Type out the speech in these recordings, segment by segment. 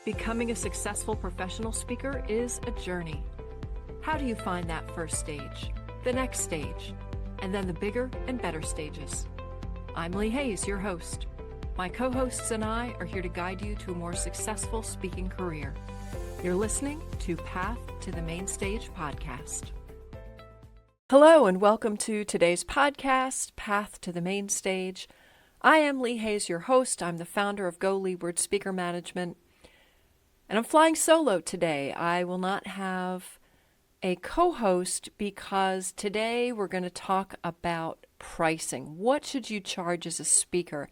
Becoming a successful professional speaker is a journey. How do you find that first stage, the next stage, and then the bigger and better stages? I'm Lee Hayes, your host. My co-hosts and I are here to guide you to a more successful speaking career. You're listening to Path to the Main Stage podcast. Hello and welcome to today's podcast, Path to the Main Stage. I am Lee Hayes, your host. I'm the founder of Go Leeward Speaker Management. And I'm flying solo today. I will not have a co-host because today we're going to talk about pricing. What should you charge as a speaker?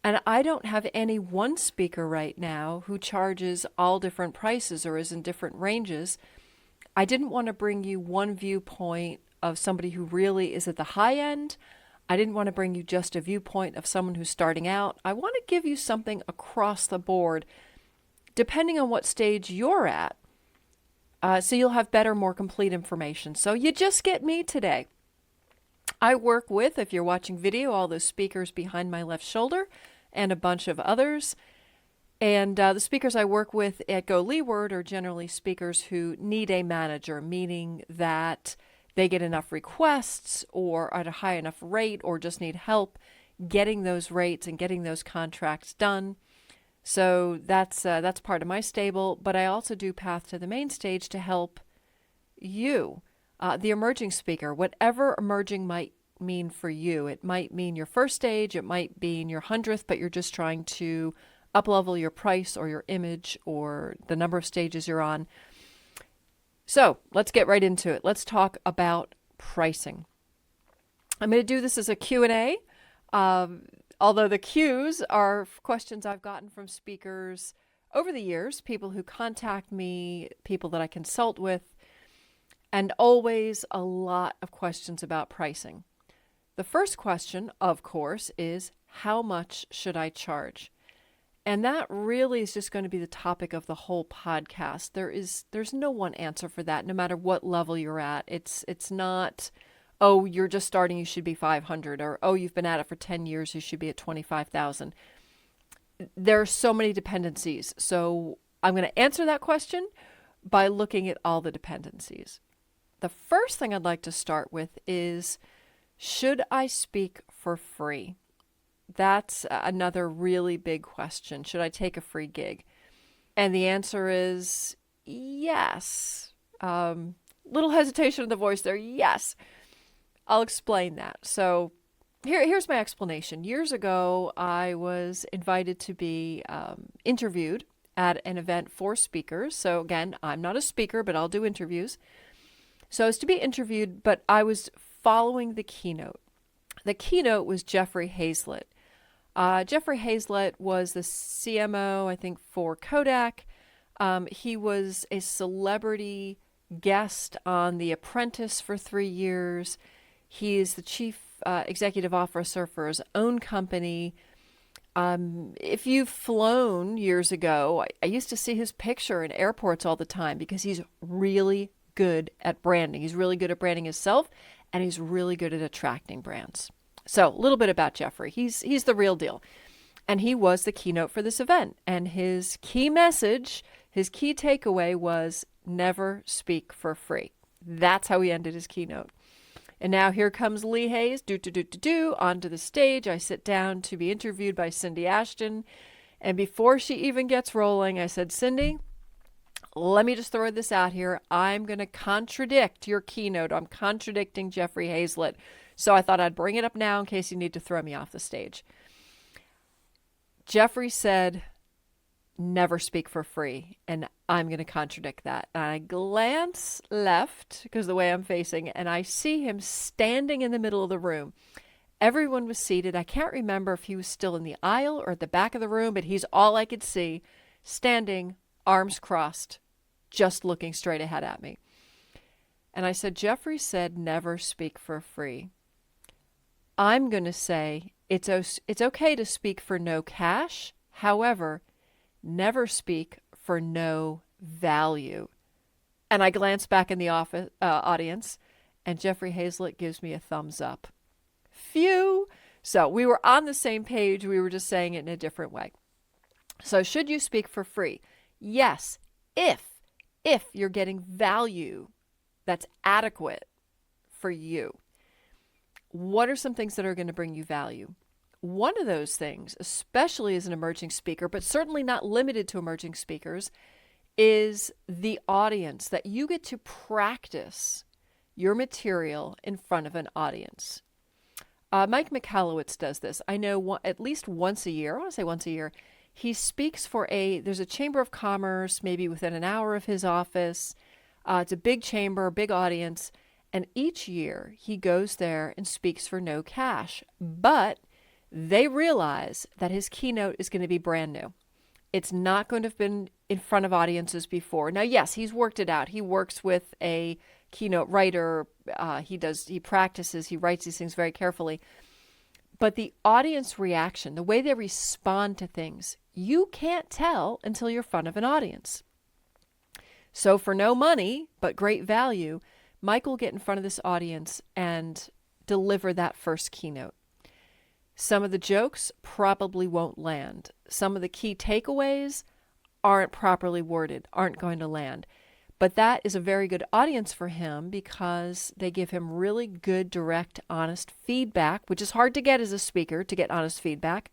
And I don't have any one speaker right now who charges all different prices or is in different ranges. I didn't want to bring you one viewpoint of somebody who really is at the high end. I didn't want to bring you just a viewpoint of someone who's starting out. I want to give you something across the board, depending on what stage you're at, so you'll have better, more complete information. So you just get me today. I work with, if you're watching video, all those speakers behind my left shoulder and a bunch of others. And the speakers I work with at Go Leeward are generally speakers who need a manager, meaning that they get enough requests or at a high enough rate or just need help getting those rates and getting those contracts done. So that's part of my stable, but I also do Path to the Main Stage to help you, the emerging speaker, whatever emerging might mean for you. It might mean your first stage, it might mean your 100th, but you're just trying to up-level your price or your image or the number of stages you're on. So let's get right into it. Let's talk about pricing. I'm going to do this as a Q&A. Although the Qs are questions I've gotten from speakers over the years, people who contact me, people that I consult with, and always a lot of questions about pricing. The first question, of course, is how much should I charge? And that really is just going to be the topic of the whole podcast. There's no one answer for that, no matter what level you're at. It's not, oh, you're just starting, you should be 500, or oh, you've been at it for 10 years, you should be at 25,000. There are so many dependencies. So I'm going to answer that question by looking at all the dependencies. The first thing I'd like to start with is, should I speak for free? That's another really big question. Should I take a free gig? And the answer is yes. Little hesitation in the voice there. Yes. I'll explain that. So here's my explanation. Years ago, I was invited to be interviewed at an event for speakers. So again, I'm not a speaker, but I'll do interviews. So I was to be interviewed, but I was following the keynote. The keynote was Jeffrey Hayzlett. Jeffrey Hayzlett was the CMO, I think, for Kodak. He was a celebrity guest on The Apprentice for 3 years. He is the chief executive officer for his own company. If you've flown years ago, I used to see his picture in airports all the time because he's really good at branding. He's really good at branding himself, and he's really good at attracting brands. So a little bit about Jeffrey. He's the real deal. And he was the keynote for this event. And his key message, his key takeaway was never speak for free. That's how he ended his keynote. And now here comes Lee Hayes, onto the stage. I sit down to be interviewed by Cindy Ashton. And before she even gets rolling, I said, Cindy, let me just throw this out here. I'm going to contradict your keynote. I'm contradicting Jeffrey Hayzlett. So I thought I'd bring it up now in case you need to throw me off the stage. Jeffrey said, never speak for free. And I'm going to contradict that. And I glance left because the way I'm facing, and I see him standing in the middle of the room. Everyone was seated. I can't remember if he was still in the aisle or at the back of the room, but he's all I could see, standing, arms crossed, just looking straight ahead at me. And I said, Jeffrey said, never speak for free. I'm going to say it's okay to speak for no cash. However, never speak for no value. And I glance back in the audience, and Jeffrey Hayzlett gives me a thumbs up. Phew! So we were on the same page. We were just saying it in a different way. So should you speak for free? Yes, if you're getting value that's adequate for you. What are some things that are going to bring you value? One of those things, especially as an emerging speaker, but certainly not limited to emerging speakers, is the audience, that you get to practice your material in front of an audience. Mike Michalowicz does this. I know at least once a year, I want to say once a year, he speaks for there's a chamber of commerce, maybe within an hour of his office. It's a big chamber, big audience. And each year he goes there and speaks for no cash. But they realize that his keynote is going to be brand new. It's not going to have been in front of audiences before. Now, yes, he's worked it out. He works with a keynote writer. He practices, he writes these things very carefully. But the audience reaction, the way they respond to things, you can't tell until you're in front of an audience. So for no money, but great value, Mike will get in front of this audience and deliver that first keynote. Some of the jokes probably won't land. Some of the key takeaways aren't properly worded, aren't going to land. But that is a very good audience for him because they give him really good, direct, honest feedback, which is hard to get as a speaker, to get honest feedback.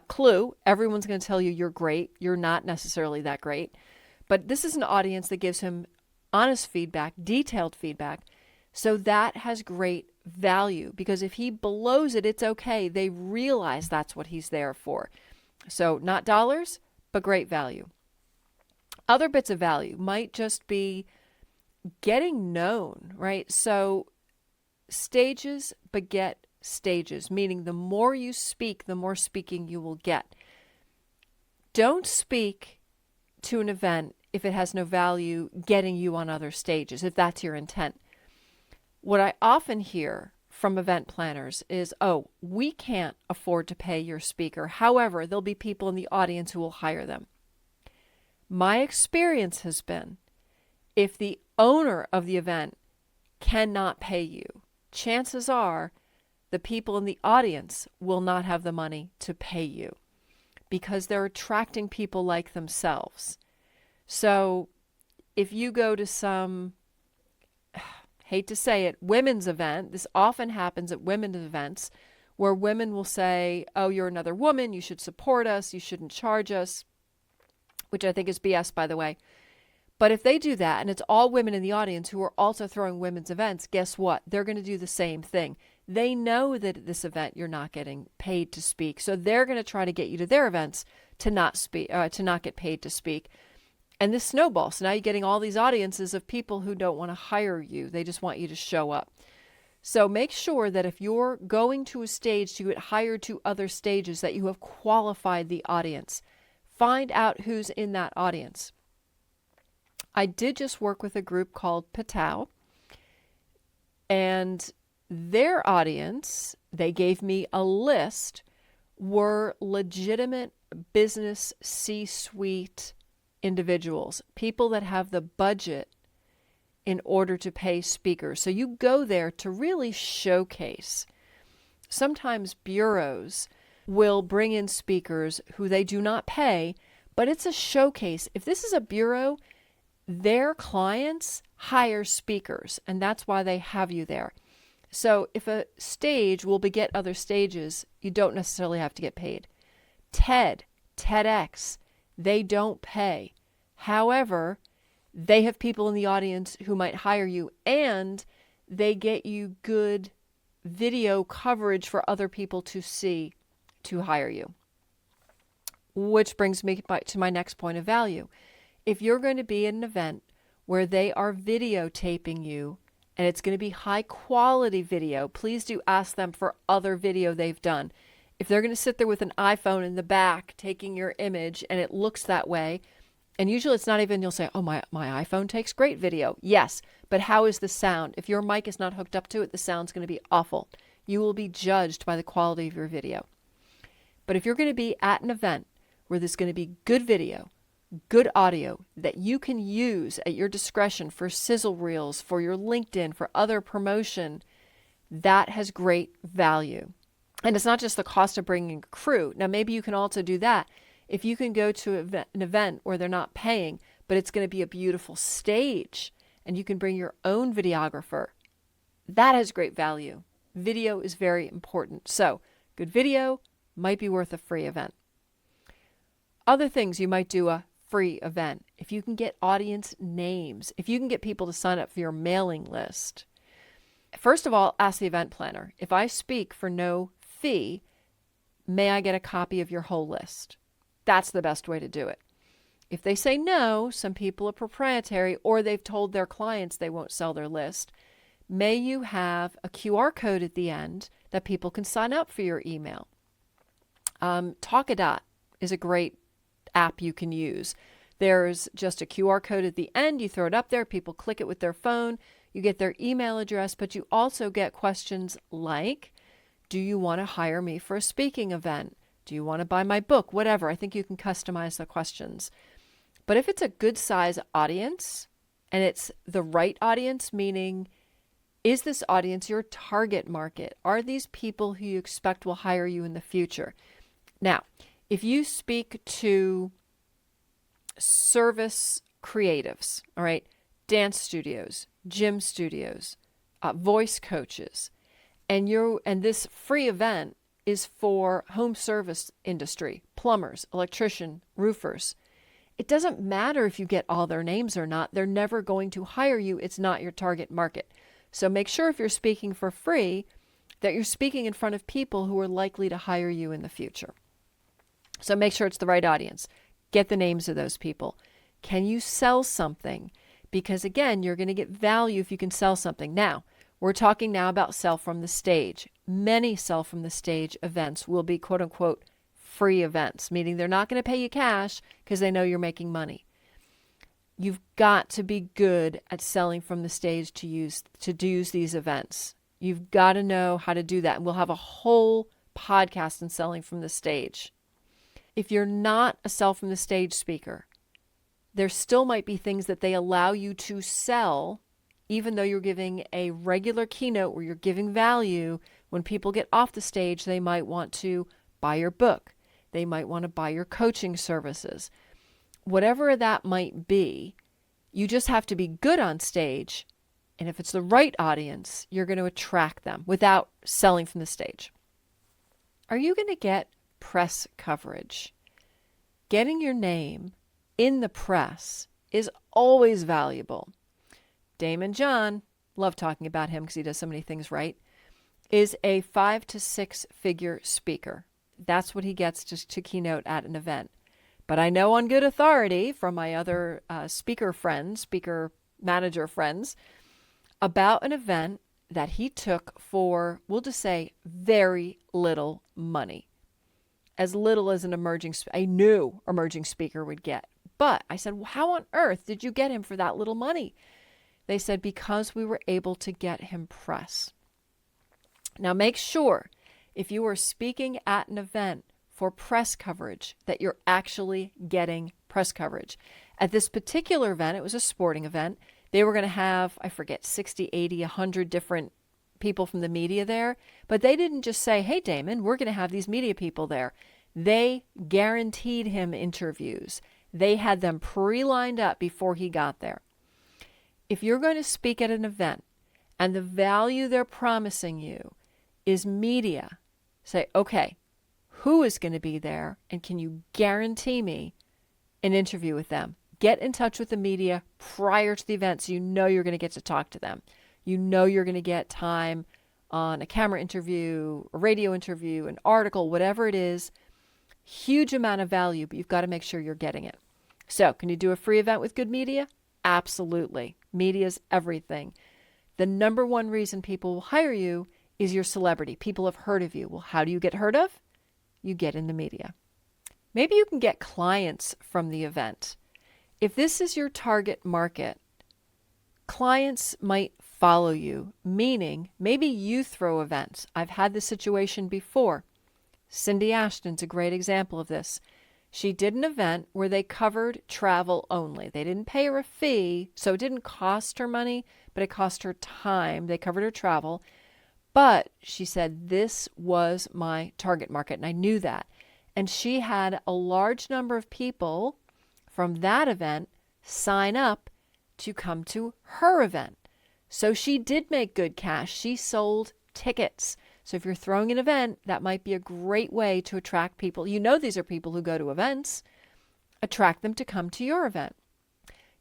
Clue, everyone's going to tell you you're great. You're not necessarily that great. But this is an audience that gives him honest feedback, detailed feedback. So that has great value because if he blows it, it's okay. They realize that's what he's there for. So not dollars, but great value. Other bits of value might just be getting known, right? So stages beget stages, meaning the more you speak, the more speaking you will get. Don't speak to an event if it has no value getting you on other stages, if that's your intent. What I often hear from event planners is, oh, we can't afford to pay your speaker. However, there'll be people in the audience who will hire them. My experience has been, if the owner of the event cannot pay you, chances are the people in the audience will not have the money to pay you because they're attracting people like themselves. So if you go to some, hate to say it, women's event, this often happens at women's events where women will say, oh, you're another woman, you should support us, you shouldn't charge us, which I think is BS, by the way. But if they do that, and it's all women in the audience who are also throwing women's events, guess what? They're going to do the same thing. They know that at this event you're not getting paid to speak, so they're going to try to get you to their events to not get paid to speak. And this snowballs. So now you're getting all these audiences of people who don't want to hire you. They just want you to show up. So make sure that if you're going to a stage to get hired to other stages, that you have qualified the audience. Find out who's in that audience. I did just work with a group called Patau, and their audience, they gave me a list, were legitimate business C-suite individuals, people that have the budget in order to pay speakers. So you go there to really showcase. Sometimes bureaus will bring in speakers who they do not pay, but it's a showcase. If this is a bureau, their clients hire speakers, and that's why they have you there. So if a stage will beget other stages, you don't necessarily have to get paid. TEDx, they don't pay. However, they have people in the audience who might hire you, and they get you good video coverage for other people to see to hire you. Which brings me to my next point of value. If you're going to be at an event where they are videotaping you, and it's going to be high quality video, please do ask them for other video they've done. If they're going to sit there with an iPhone in the back taking your image and it looks that way, and usually it's not even, you'll say, oh, my iPhone takes great video. Yes, but how is the sound? If your mic is not hooked up to it, the sound's going to be awful. You will be judged by the quality of your video. But if you're going to be at an event where there's going to be good video, good audio that you can use at your discretion for sizzle reels, for your LinkedIn, for other promotion, that has great value. And it's not just the cost of bringing a crew. Now, maybe you can also do that If you can go to an event where they're not paying, but it's going to be a beautiful stage and you can bring your own videographer, that has great value. Video is very important. So good video might be worth a free event. Other things you might do a free event. If you can get audience names, if you can get people to sign up for your mailing list. First of all, ask the event planner. If I speak for no fee, may I get a copy of your whole list? That's the best way to do it. If they say no, some people are proprietary or they've told their clients they won't sell their list, may you have a QR code at the end that people can sign up for your email. Talkadot is a great app you can use. There's just a QR code at the end. You throw it up there. People click it with their phone. You get their email address, but you also get questions like, do you want to hire me for a speaking event? Do you want to buy my book? Whatever. I think you can customize the questions. But if it's a good size audience and it's the right audience, meaning is this audience your target market? Are these people who you expect will hire you in the future? Now, if you speak to service creatives, all right, dance studios, gym studios, voice coaches, and this free event is for home service industry, plumbers, electrician, roofers. It doesn't matter if you get all their names or not. They're never going to hire you. It's not your target market. So make sure if you're speaking for free that you're speaking in front of people who are likely to hire you in the future. So make sure it's the right audience. Get the names of those people. Can you sell something? Because again, you're going to get value if you can sell something. Now, we're talking now about sell from the stage. Many sell from the stage events will be quote unquote free events, meaning they're not going to pay you cash because they know you're making money. You've got to be good at selling from the stage to use these events. You've got to know how to do that. And we'll have a whole podcast on selling from the stage. If you're not a sell from the stage speaker, there still might be things that they allow you to sell, even though you're giving a regular keynote where you're giving value. When people get off the stage, they might want to buy your book. They might want to buy your coaching services. Whatever that might be, you just have to be good on stage. And if it's the right audience, you're going to attract them without selling from the stage. Are you going to get press coverage? Getting your name in the press is always valuable. Damon John, love talking about him because he does so many things right, is a 5 to 6 figure speaker. That's what he gets to keynote at an event. But I know on good authority from my other speaker manager friends, about an event that he took for, we'll just say, very little money. As little as a new emerging speaker would get. But I said, well, how on earth did you get him for that little money? They said, because we were able to get him press. Now make sure if you are speaking at an event for press coverage that you're actually getting press coverage. At this particular event, it was a sporting event. They were going to have, I forget, 60, 80, 100 different people from the media there. But they didn't just say, hey, Damon, we're going to have these media people there. They guaranteed him interviews. They had them pre-lined up before he got there. If you're going to speak at an event and the value they're promising you is media, say, okay, who is going to be there and can you guarantee me an interview with them? Get in touch with the media prior to the event so you know you're going to get to talk to them. You know you're going to get time on a camera interview, a radio interview, an article, whatever it is. Huge amount of value, but you've got to make sure you're getting it. So, can you do a free event with good media? Absolutely. Media's everything. The number one reason people will hire you is your celebrity. People have heard of you. Well, how do you get heard of? You get in the media. Maybe you can get clients from the event. If this is your target market, clients might follow you, meaning maybe you throw events. I've had this situation before. Cindy Ashton's a great example of this. She did an event where they covered travel only. They didn't pay her a fee, so it didn't cost her money, but it cost her time. They covered her travel. But she said, this was my target market, and I knew that. And she had a large number of people from that event sign up to come to her event. So she did make good cash. She sold tickets. So if you're throwing an event, that might be a great way to attract people. You know these are people who go to events. Attract them to come to your event.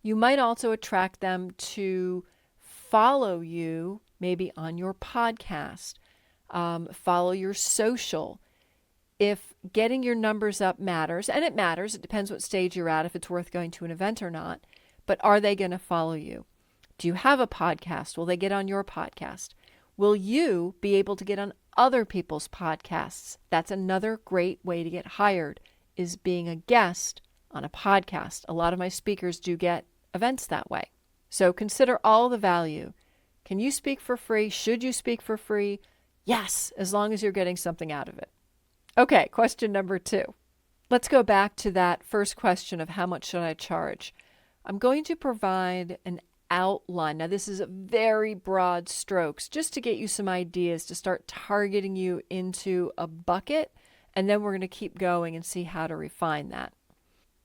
You might also attract them to follow you, maybe on your podcast, follow your social. If getting your numbers up matters, and it matters, it depends what stage you're at, if it's worth going to an event or not, but are they going to follow you? Do you have a podcast? Will they get on your podcast? Will you be able to get on other people's podcasts? That's another great way to get hired, is being a guest on a podcast. A lot of my speakers do get events that way. So consider all the value. Can you speak for free? Should you speak for free? Yes, as long as you're getting something out of it. Okay, question number 2. Let's go back to that first question of how much should I charge? I'm going to provide an outline. Now, this is very broad strokes, just to get you some ideas to start targeting you into a bucket, and then we're going to keep going and see how to refine that.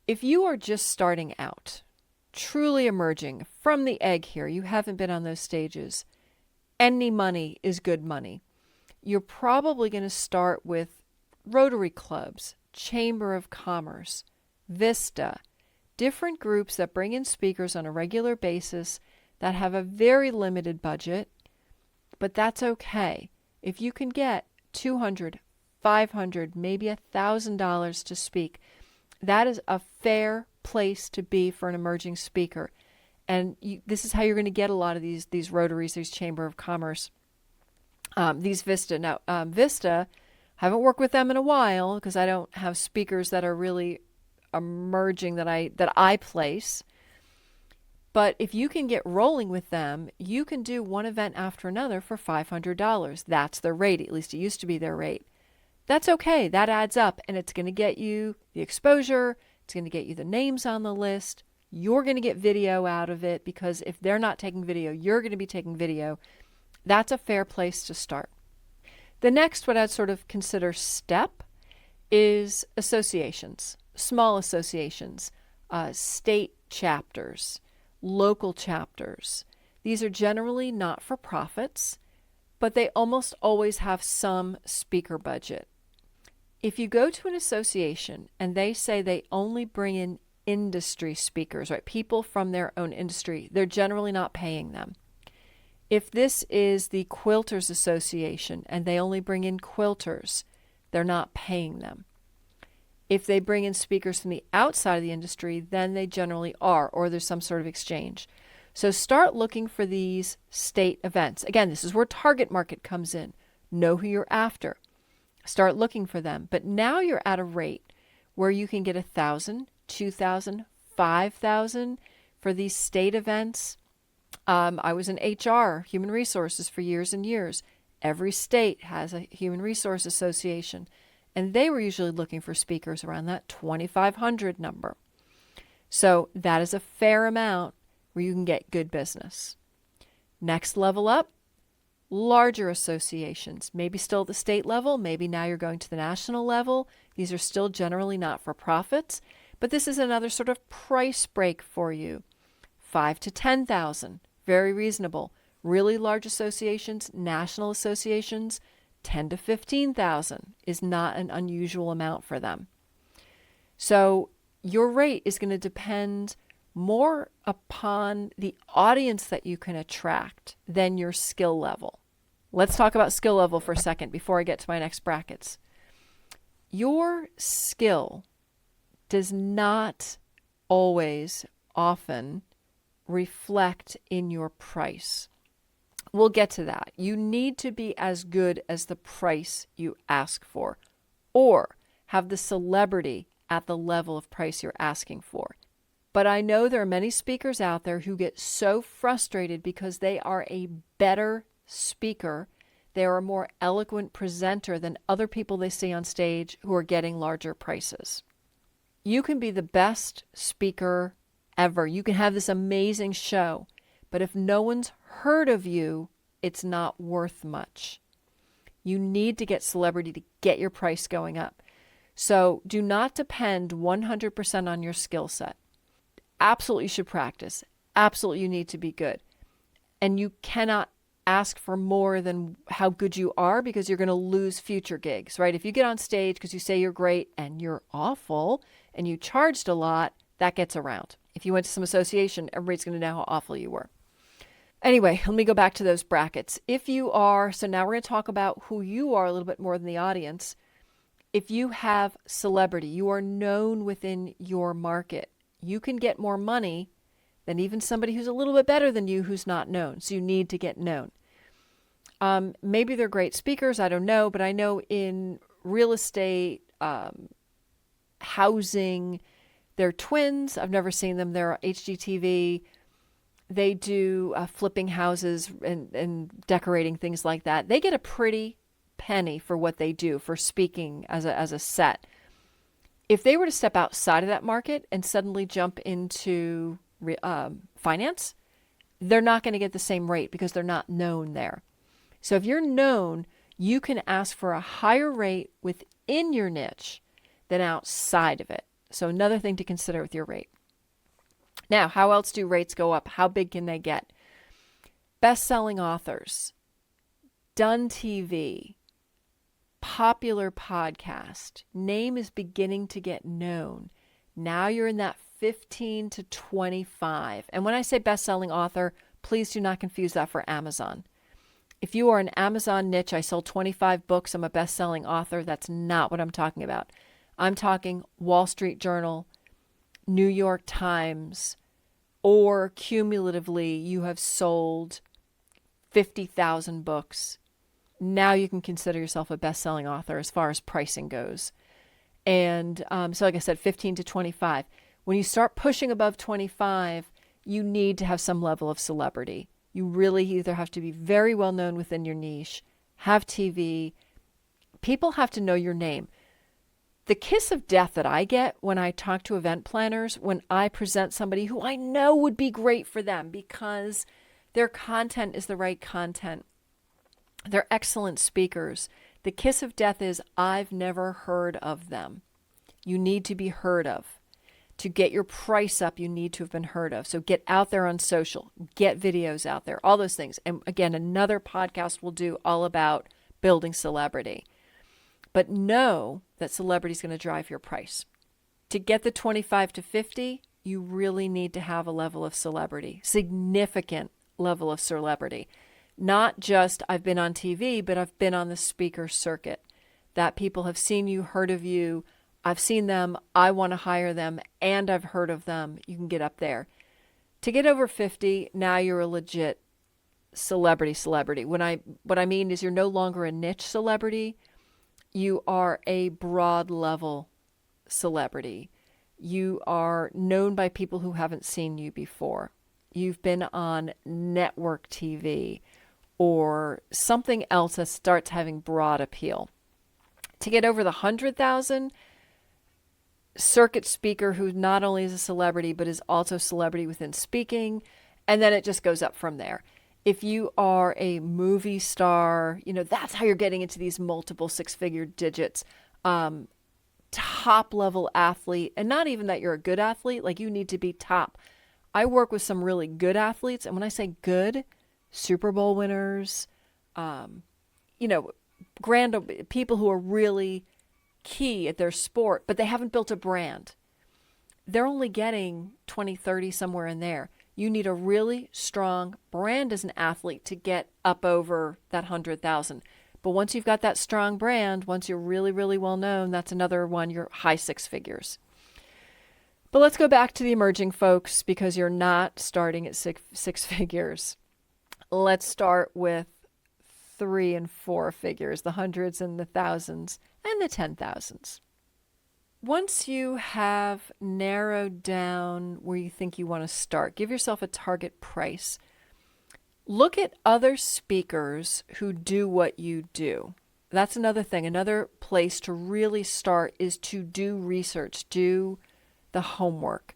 If you are just starting out, truly emerging from the egg here, you haven't been on those stages, any money is good money. You're probably going to start with Rotary clubs, Chamber of Commerce, Vista, different groups that bring in speakers on a regular basis that have a very limited budget, but that's okay. If you can get $200, $500, maybe $1,000 to speak, that is a fair place to be for an emerging speaker. And this is how you're going to get a lot of these Rotaries, these Chamber of Commerce, these Vista. Now, Vista, I haven't worked with them in a while because I don't have speakers that are really emerging that I place. But if you can get rolling with them, you can do one event after another for $500. That's their rate. At least it used to be their rate. That's okay. That adds up, and it's going to get you the exposure. It's going to get you the names on the list. You're going to get video out of it because if they're not taking video, you're going to be taking video. That's a fair place to start. The next, what I'd sort of consider step, is associations, small associations, state chapters, local chapters. These are generally not-for-profits, but they almost always have some speaker budget. If you go to an association and they say they only bring in industry speakers, right, people from their own industry, they're generally not paying them. If this is the Quilters Association and they only bring in quilters, they're not paying them. If they bring in speakers from the outside of the industry, then they generally are, or there's some sort of exchange. So start looking for these state events. Again, this is where target market comes in. Know who you're after. Start looking for them. But now you're at a rate where you can get $1,000, $2,000, $5,000 for these state events. I was in HR, human resources, for years and years. Every state has a human resource association, and they were usually looking for speakers around that 2,500 number. So that is a fair amount where you can get good business. Next level up, larger associations, maybe still at the state level, maybe now you're going to the national level. These are still generally not-for-profits, but this is another sort of price break for you. $5,000 to $10,000, very reasonable. Really large associations, national associations, $10,000 to $15,000 is not an unusual amount for them. So your rate is going to depend more upon the audience that you can attract than your skill level. Let's talk about skill level for a second before I get to my next brackets. Your skill does not always, often, reflect in your price. We'll get to that. You need to be as good as the price you ask for, or have the celebrity at the level of price you're asking for. But I know there are many speakers out there who get so frustrated because they are a better speaker, they are a more eloquent presenter than other people they see on stage who are getting larger prices. You can be the best speaker ever. You can have this amazing show, but if no one's heard of you, it's not worth much. You need to get celebrity to get your price going up. So do not depend 100% on your skill set. Absolutely you should practice. Absolutely you need to be good. And you cannot ask for more than how good you are because you're going to lose future gigs, right? If you get on stage because you say you're great and you're awful and you charged a lot, that gets around. If you went to some association, everybody's going to know how awful you were. Anyway, let me go back to those brackets. If you are, so now we're going to talk about who you are a little bit more than the audience. If you have celebrity, you are known within your market, you can get more money than even somebody who's a little bit better than you who's not known. So you need to get known. Maybe they're great speakers, I don't know, but I know in real estate, housing, they're twins. I've never seen them. They're HGTV. They do flipping houses and decorating, things like that. They get a pretty penny for what they do for speaking as a set. If they were to step outside of that market and suddenly jump into finance, they're not going to get the same rate because they're not known there. So if you're known, you can ask for a higher rate within your niche than outside of it. So another thing to consider with your rate. Now, how else do rates go up? How big can they get? Best-selling authors, done TV, popular podcast, name is beginning to get known. Now you're in that 15 to 25. And when I say best-selling author, please do not confuse that for Amazon. If you are an Amazon niche, I sold 25 books, I'm a best-selling author, that's not what I'm talking about. I'm talking Wall Street Journal, New York Times, or cumulatively you have sold 50,000 books. Now you can consider yourself a best-selling author as far as pricing goes. And so like I said, 15 to 25. When you start pushing above 25, you need to have some level of celebrity. You really either have to be very well known within your niche, have TV. People have to know your name. The kiss of death that I get when I talk to event planners, when I present somebody who I know would be great for them because their content is the right content. They're excellent speakers. The kiss of death is, I've never heard of them. You need to be heard of. To get your price up, you need to have been heard of. So get out there on social, get videos out there, all those things. And again, another podcast will do all about building celebrity. But know that celebrity is going to drive your price. To get the 25 to 50, you really need to have a level of celebrity, significant level of celebrity. Not just I've been on TV, but I've been on the speaker circuit. That people have seen you, heard of you. I've seen them, I want to hire them, and I've heard of them. You can get up there. To get over 50, now you're a legit celebrity. What I mean is you're no longer a niche celebrity. You are a broad level celebrity. You are known by people who haven't seen you before. You've been on network TV or something else that starts having broad appeal. To get over the 100,000, circuit speaker who not only is a celebrity but is also a celebrity within speaking, and then it just goes up from there. If you are a movie star, that's how you're getting into these multiple six-figure digits. Top level athlete, and not even that you're a good athlete, like you need to be top. I work with some really good athletes, and when I say good, Super Bowl winners, grand people who are really key at their sport, but they haven't built a brand. They're only getting 20, 30, somewhere in there. You need a really strong brand as an athlete to get up over that 100,000. But once you've got that strong brand, once you're really, really well known, that's another one, you're high six figures. But let's go back to the emerging folks because you're not starting at six figures. Let's start with 3 and 4 figures, the hundreds and the thousands and the 10,000s. Once you have narrowed down where you think you want to start, give yourself a target price. Look at other speakers who do what you do. That's another thing. Another place to really start is to do research, do the homework.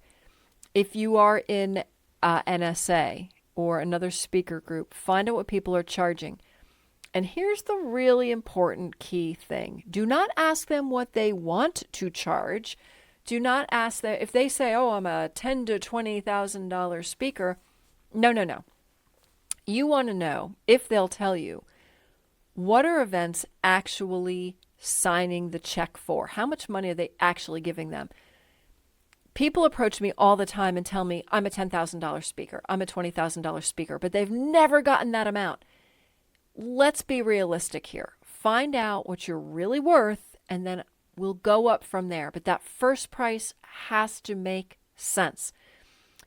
If you are in NSA or another speaker group, find out what people are charging. And here's the really important key thing. Do not ask them what they want to charge. Do not ask them if they say, "Oh, I'm a $10,000 to $20,000 speaker." No. You want to know if they'll tell you what are events actually signing the check for? How much money are they actually giving them? People approach me all the time and tell me I'm a $10,000 speaker, I'm a $20,000 speaker, but they've never gotten that amount. Let's be realistic here. Find out what you're really worth, and then we'll go up from there. But that first price has to make sense.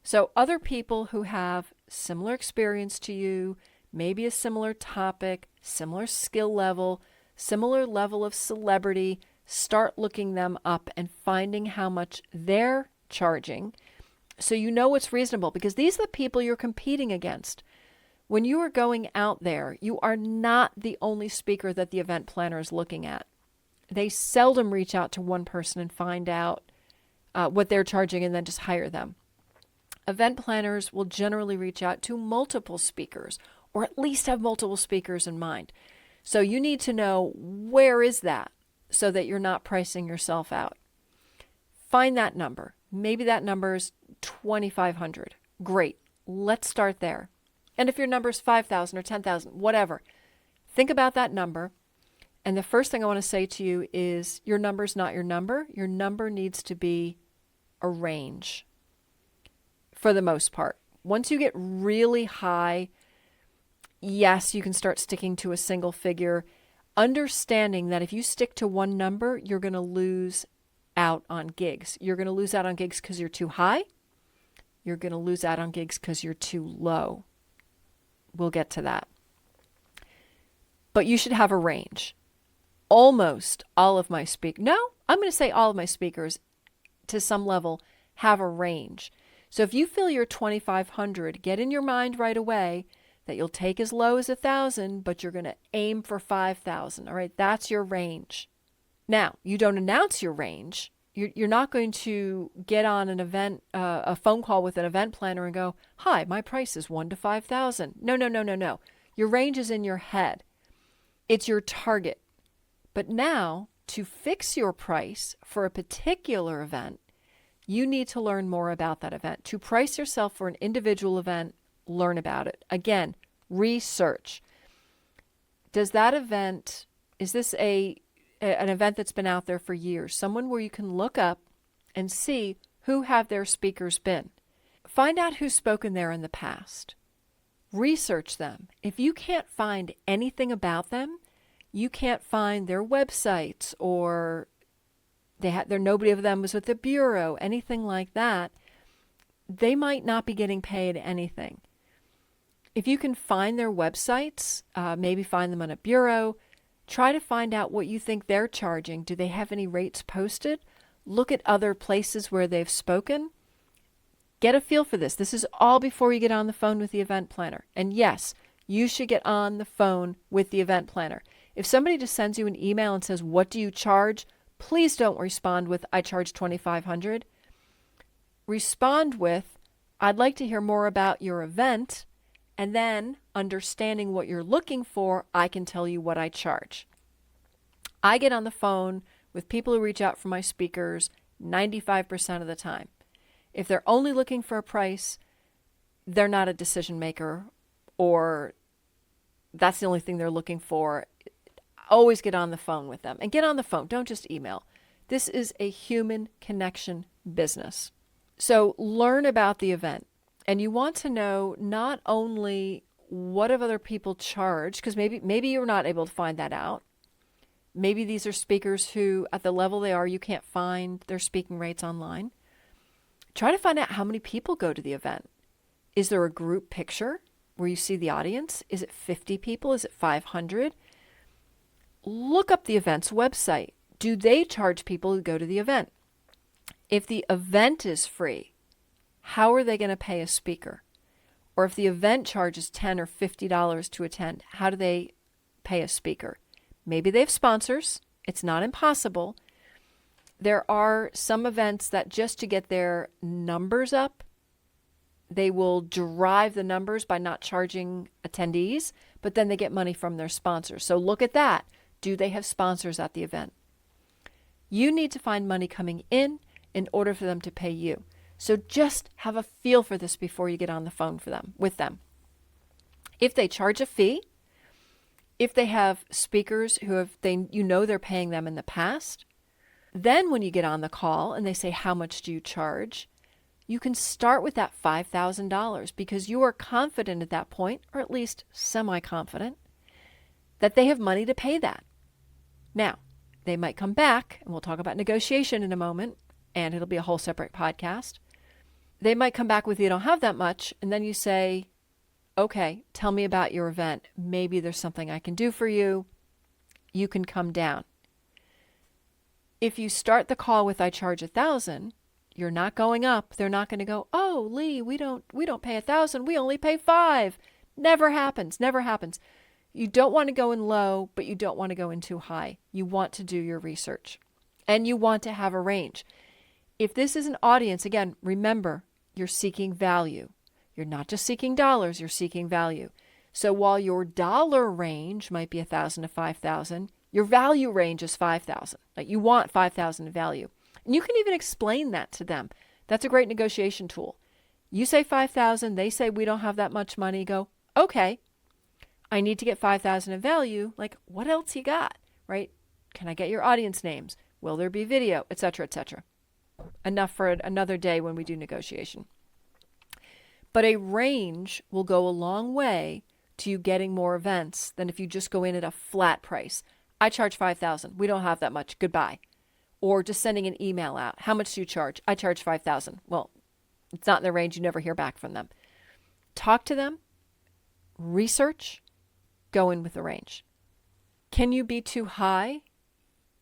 So other people who have similar experience to you, maybe a similar topic, similar skill level, similar level of celebrity, start looking them up and finding how much they're charging so you know what's reasonable, because these are the people you're competing against. When you are going out there, you are not the only speaker that the event planner is looking at. They seldom reach out to one person and find out what they're charging and then just hire them. Event planners will generally reach out to multiple speakers, or at least have multiple speakers in mind. So you need to know where is that so that you're not pricing yourself out. Find that number. Maybe that number is 2,500. Great. Let's start there. And if your number is 5,000 or 10,000, whatever, think about that number. And the first thing I want to say to you is your number is not your number. Your number needs to be a range for the most part. Once you get really high, yes, you can start sticking to a single figure, understanding that if you stick to one number, you're going to lose out on gigs. You're going to lose out on gigs because you're too high. You're going to lose out on gigs because you're too low. We'll get to that. But you should have a range. Almost all of my I'm going to say all of my speakers to some level have a range. So if you feel you're 2,500, get in your mind right away that you'll take as low as 1,000, but you're going to aim for 5,000. All right, that's your range. Now, you don't announce your range. You're not going to get on an event, a phone call with an event planner and go, "Hi, my price is 1,000 to 5,000." No. Your range is in your head. It's your target. But now, to fix your price for a particular event, you need to learn more about that event. To price yourself for an individual event, learn about it. Again, research. Is this an event that's been out there for years? Someone where you can look up and see who have their speakers been. Find out who's spoken there in the past. Research them. If you can't find anything about them, you can't find their websites, or nobody of them was with the bureau, anything like that, they might not be getting paid anything. If you can find their websites, maybe find them on a bureau, try to find out what you think they're charging. Do they have any rates posted? Look at other places where they've spoken. Get a feel for this. This is all before you get on the phone with the event planner. And yes, you should get on the phone with the event planner. If somebody just sends you an email and says, "What do you charge?" please don't respond with, "I charge 2,500. Respond with, "I'd like to hear more about your event," and then, understanding what you're looking for, I can tell you what I charge. I get on the phone with people who reach out for my speakers 95% of the time. If they're only looking for a price, they're not a decision maker, or that's the only thing they're looking for. Always get on the phone with them. And get on the phone. Don't just email. This is a human connection business. So learn about the event. And you want to know not only what have other people charged, because maybe you're not able to find that out. Maybe these are speakers who, at the level they are, you can't find their speaking rates online. Try to find out how many people go to the event. Is there a group picture where you see the audience? Is it 50 people? Is it 500? Look up the event's website. Do they charge people who go to the event? If the event is free, how are they going to pay a speaker? Or if the event charges $10 or $50 to attend, how do they pay a speaker? Maybe they have sponsors. It's not impossible. There are some events that just to get their numbers up, they will drive the numbers by not charging attendees, but then they get money from their sponsors. So look at that. Do they have sponsors at the event? You need to find money coming in order for them to pay you. So just have a feel for this before you get on the phone with them. If they charge a fee, if they have speakers they're paying them in the past, then when you get on the call and they say, how much do you charge? You can start with that $5,000 because you are confident at that point, or at least semi-confident, that they have money to pay that. Now, they might come back, and we'll talk about negotiation in a moment, and it'll be a whole separate podcast. They might come back with, you don't have that much, and then you say, okay, tell me about your event. Maybe there's something I can do for you. You can come down. If you start the call with, I charge $1,000, you're not going up. They're not going to go, oh, Lee, we don't pay $1,000. We only pay $5,000. Never happens. Never happens. You don't want to go in low, but you don't want to go in too high. You want to do your research, and you want to have a range. If this is an audience, again, remember, you're seeking value. You're not just seeking dollars, you're seeking value. So while your dollar range might be $1,000 to $5,000, your value range is $5,000. Like you want $5,000 in value. And you can even explain that to them. That's a great negotiation tool. You say $5,000, they say we don't have that much money. Go, okay, I need to get $5,000 in value. Like, what else you got, right? Can I get your audience names? Will there be video, et cetera, et cetera. Enough for another day when we do negotiation. But a range will go a long way to you getting more events than if you just go in at a flat price. I charge $5,000. We don't have that much. Goodbye. Or just sending an email out. How much do you charge? I charge $5,000. Well, it's not in the range. You never hear back from them. Talk to them. Research. Go in with the range. Can you be too high?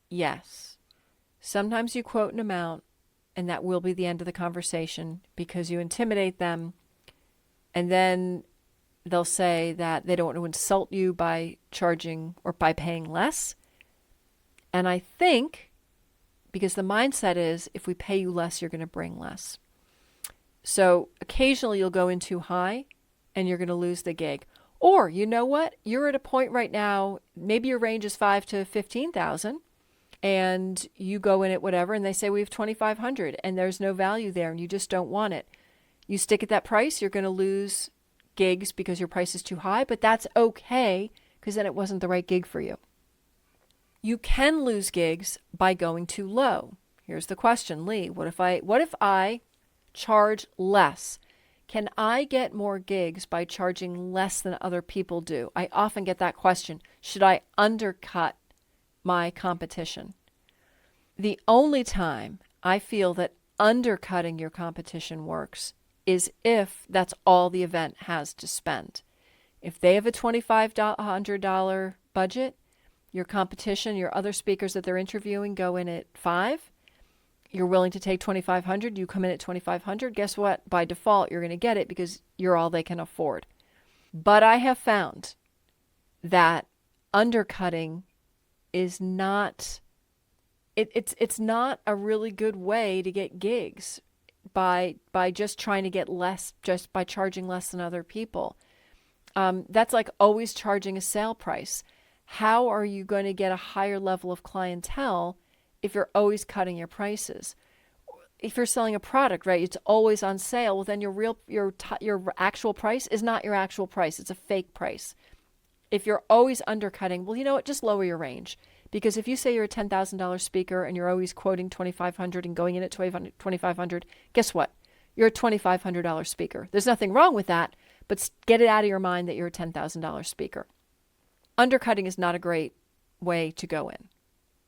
Yes. Sometimes you quote an amount, and that will be the end of the conversation because you intimidate them, and then they'll say that they don't want to insult you by charging or by paying less. And I think, because the mindset is, if we pay you less, you're going to bring less. So occasionally you'll go in too high, and you're going to lose the gig. Or, you know what? You're at a point right now, maybe your range is $5,000 to $15,000, and you go in at whatever, and they say we have $2,500, and there's no value there, and you just don't want it. You stick at that price, you're going to lose gigs because your price is too high, but that's okay, because then it wasn't the right gig for you. You can lose gigs by going too low. Here's the question, Lee. What if I charge less? Can I get more gigs by charging less than other people do? I often get that question. Should I undercut my competition? The only time I feel that undercutting your competition works is if that's all the event has to spend. If they have a $2,500 budget, your competition, your other speakers that they're interviewing go in at $5,000, you're willing to take $2,500, you come in at $2,500, guess what? By default, you're going to get it because you're all they can afford. But I have found that undercutting is not, it's not a really good way to get gigs by just trying to get less, just by charging less than other people. That's like always charging a sale price. How are you going to get a higher level of clientele if you're always cutting your prices? If you're selling a product, right, it's always on sale, well, then your actual price is not your actual price. It's a fake price. If you're always undercutting, well, you know what, just lower your range. Because if you say you're a $10,000 speaker and you're always quoting $2,500 and going in at $2,500, guess what? You're a $2,500 speaker. There's nothing wrong with that, but get it out of your mind that you're a $10,000 speaker. Undercutting is not a great way to go in.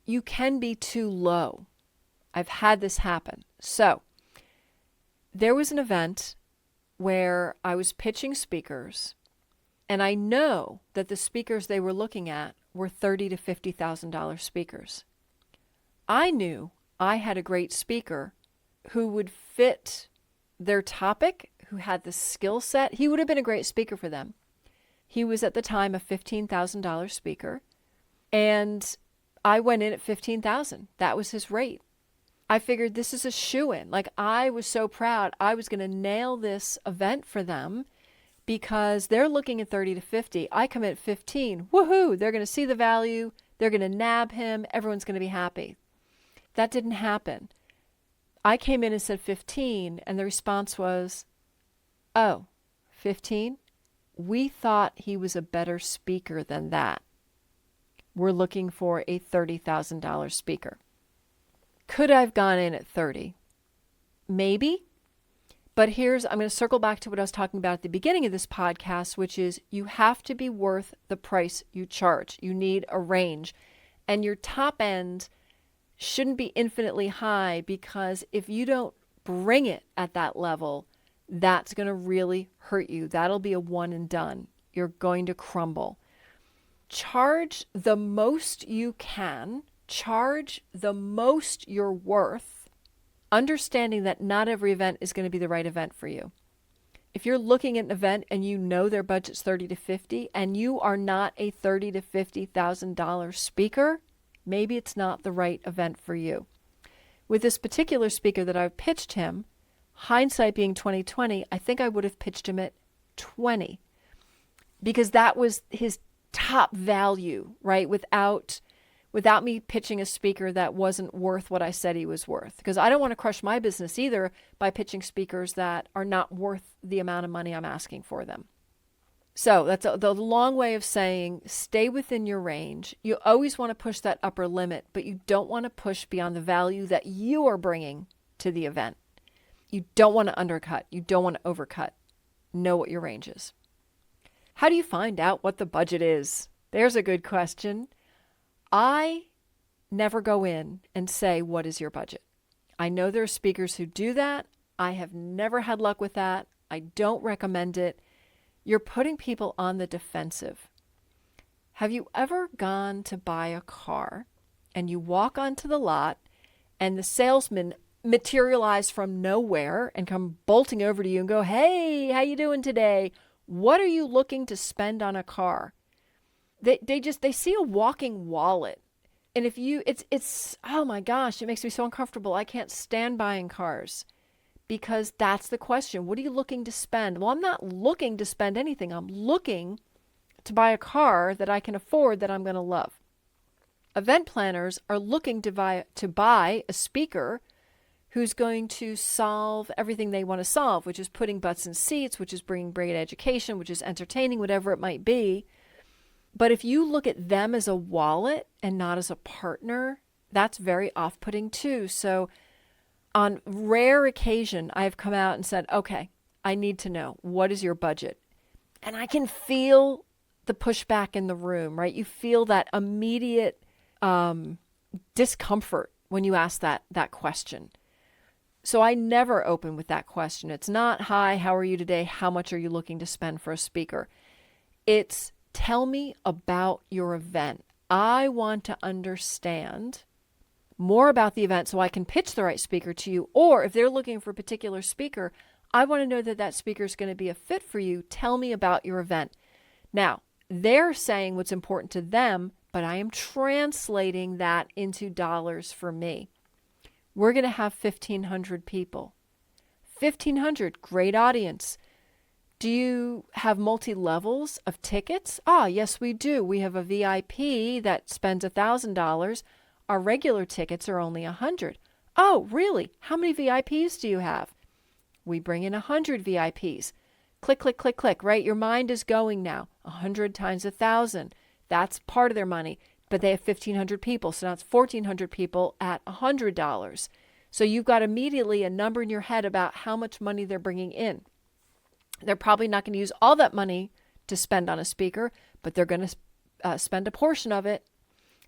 You can be too low. I've had this happen. So there was an event where I was pitching speakers, and I know that the speakers they were looking at were $30,000 to $50,000 speakers. I knew I had a great speaker who would fit their topic, who had the skill set. He would have been a great speaker for them. He was at the time a $15,000 speaker, and I went in at $15,000. That was his rate. I figured this is a shoo-in. Like, I was so proud I was going to nail this event for them because they're looking at 30 to 50. I come in at 15. Woohoo! They're going to see the value. They're going to nab him. Everyone's going to be happy. That didn't happen. I came in and said 15, and the response was, oh, 15? We thought he was a better speaker than that. We're looking for a $30,000 speaker. Could I have gone in at 30? Maybe. But I'm going to circle back to what I was talking about at the beginning of this podcast, which is you have to be worth the price you charge. You need a range. And your top end shouldn't be infinitely high, because if you don't bring it at that level, that's going to really hurt you. That'll be a one and done. You're going to crumble. Charge the most you can. Charge the most you're worth, understanding that not every event is going to be the right event for you. If you're looking at an event and you know their budget's 30 to 50 and you are not a $30 to $50,000 speaker, maybe it's not the right event for you. With this particular speaker that I've pitched him, hindsight being 20/20, I think I would have pitched him at 20, because that was his top value, right? Without me pitching a speaker that wasn't worth what I said he was worth, because I don't want to crush my business either by pitching speakers that are not worth the amount of money I'm asking for them. So that's the long way of saying stay within your range. You always want to push that upper limit, but you don't want to push beyond the value that you are bringing to the event. You don't want to undercut. You don't want to overcut. Know what your range is. How do you find out what the budget is? There's a good question. I never go in and say, what is your budget? I know there are speakers who do that. I have never had luck with that. I don't recommend it. You're putting people on the defensive. Have you ever gone to buy a car and you walk onto the lot and the salesman materialize from nowhere and come bolting over to you and go, hey, how you doing today? What are you looking to spend on a car? They see a walking wallet. And if you, it's, oh my gosh, it makes me so uncomfortable. I can't stand buying cars, because that's the question. What are you looking to spend? Well, I'm not looking to spend anything. I'm looking to buy a car that I can afford, that I'm going to love. Event planners are looking to buy a speaker who's going to solve everything they want to solve, which is putting butts in seats, which is bringing great education, which is entertaining, whatever it might be. But if you look at them as a wallet and not as a partner, that's very off-putting too. So on rare occasion, I've come out and said, okay, I need to know, what is your budget? And I can feel the pushback in the room, right? You feel that immediate discomfort when you ask that question. So I never open with that question. It's not, hi, how are you today? How much are you looking to spend for a speaker? It's, tell me about your event. I want to understand more about the event so I can pitch the right speaker to you. Or if they're looking for a particular speaker, I want to know that speaker is going to be a fit for you. Tell me about your event. Now, they're saying what's important to them, but I am translating that into dollars for me. We're going to have 1,500 people. 1,500, great audience. Do you have multi-levels of tickets? Yes, we do. We have a VIP that spends $1,000. Our regular tickets are only $100. Oh, really? How many VIPs do you have? We bring in 100 VIPs. Click, click, click, click, right? Your mind is going now. 100 times 1,000. That's part of their money. But they have 1,500 people. So now it's 1,400 people at $100. So you've got immediately a number in your head about how much money they're bringing in. They're probably not going to use all that money to spend on a speaker, but they're going to spend a portion of it.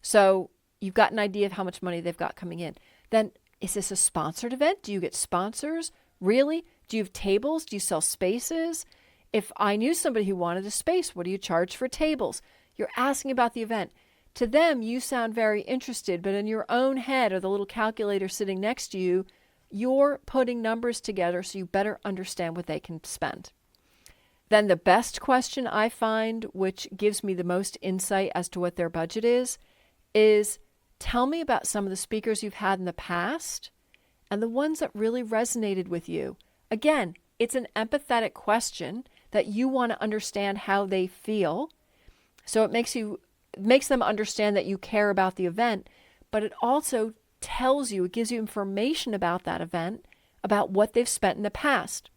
So you've got an idea of how much money they've got coming in. Then, is this a sponsored event? Do you get sponsors? Really? Do you have tables? Do you sell spaces? If I knew somebody who wanted a space, what do you charge for tables? You're asking about the event. To them, you sound very interested, but in your own head or the little calculator sitting next to you, you're putting numbers together so you better understand what they can spend. Then the best question I find, which gives me the most insight as to what their budget is tell me about some of the speakers you've had in the past and the ones that really resonated with you. Again, it's an empathetic question that you want to understand how they feel. So it makes them understand that you care about the event, but it also it gives you information about that event, about what they've spent in the past.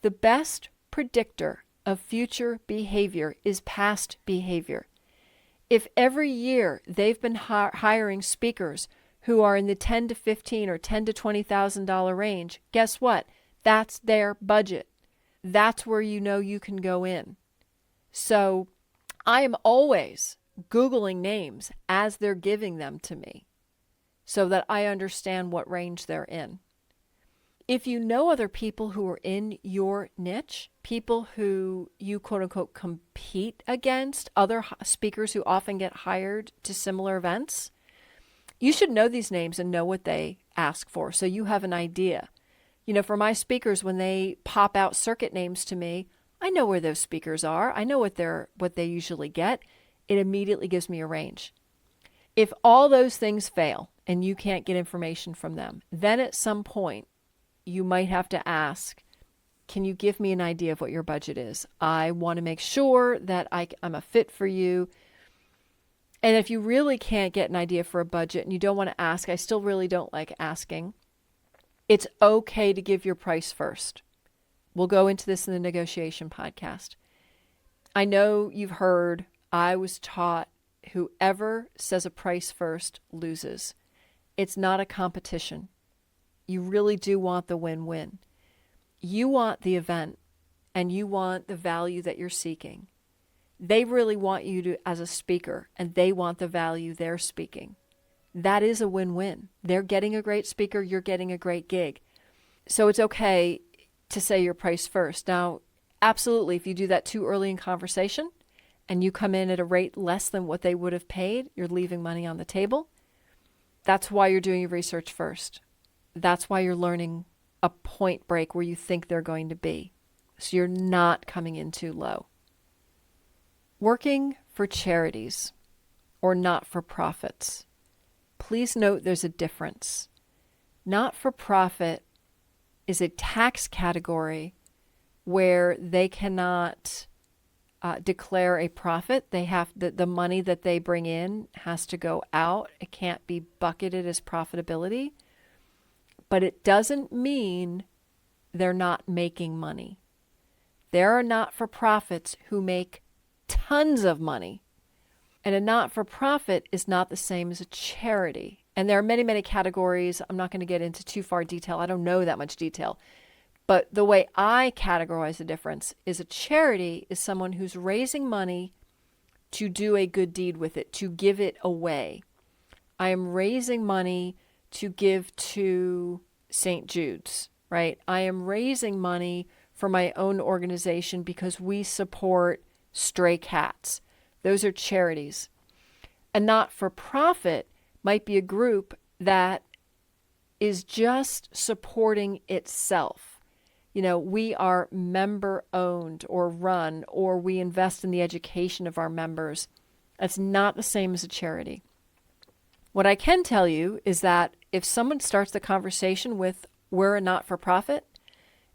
The best predictor of future behavior is past behavior. If every year they've been hiring speakers who are in the $10 to $15 or $10 to $20,000 range, guess what? That's their budget. That's where you know you can go in. So I am always Googling names as they're giving them to me so that I understand what range they're in. If you know other people who are in your niche, people who you quote unquote compete against, other speakers who often get hired to similar events, you should know these names and know what they ask for so you have an idea. You know, for my speakers, when they pop out circuit names to me, I know where those speakers are. I know what they usually get. It immediately gives me a range. If all those things fail and you can't get information from them, then at some point you might have to ask, can you give me an idea of what your budget is? I want to make sure that I'm a fit for you. And if you really can't get an idea for a budget and you don't want to ask, I still really don't like asking. It's okay to give your price first. We'll go into this in the negotiation podcast. I know you've heard, I was taught, whoever says a price first loses. It's not a competition. You really do want the win-win. You want the event and you want the value that you're seeking. They really want you to as a speaker, and they want the value they're speaking. That is a win-win. They're getting a great speaker, you're getting a great gig. So it's okay to say your price first. Now, absolutely, if you do that too early in conversation and you come in at a rate less than what they would have paid, you're leaving money on the table. That's why you're doing your research first. That's why you're learning a point break where you think they're going to be. So you're not coming in too low. Working for charities or not-for-profits. Please note there's a difference. Not-for-profit is a tax category where they cannot declare a profit. They have the money that they bring in has to go out. It can't be bucketed as profitability. But it doesn't mean they're not making money. There are not-for-profits who make tons of money. And a not-for-profit is not the same as a charity. And there are many, many categories. I'm not going to get into too far detail. I don't know that much detail. But the way I categorize the difference is a charity is someone who's raising money to do a good deed with it, to give it away. I am raising money to give to St. Jude's, right? I am raising money for my own organization because we support stray cats. Those are charities. A not-for-profit might be a group that is just supporting itself. You know, we are member-owned or run, or we invest in the education of our members. That's not the same as a charity. What I can tell you is that if someone starts the conversation with, we're a not-for-profit,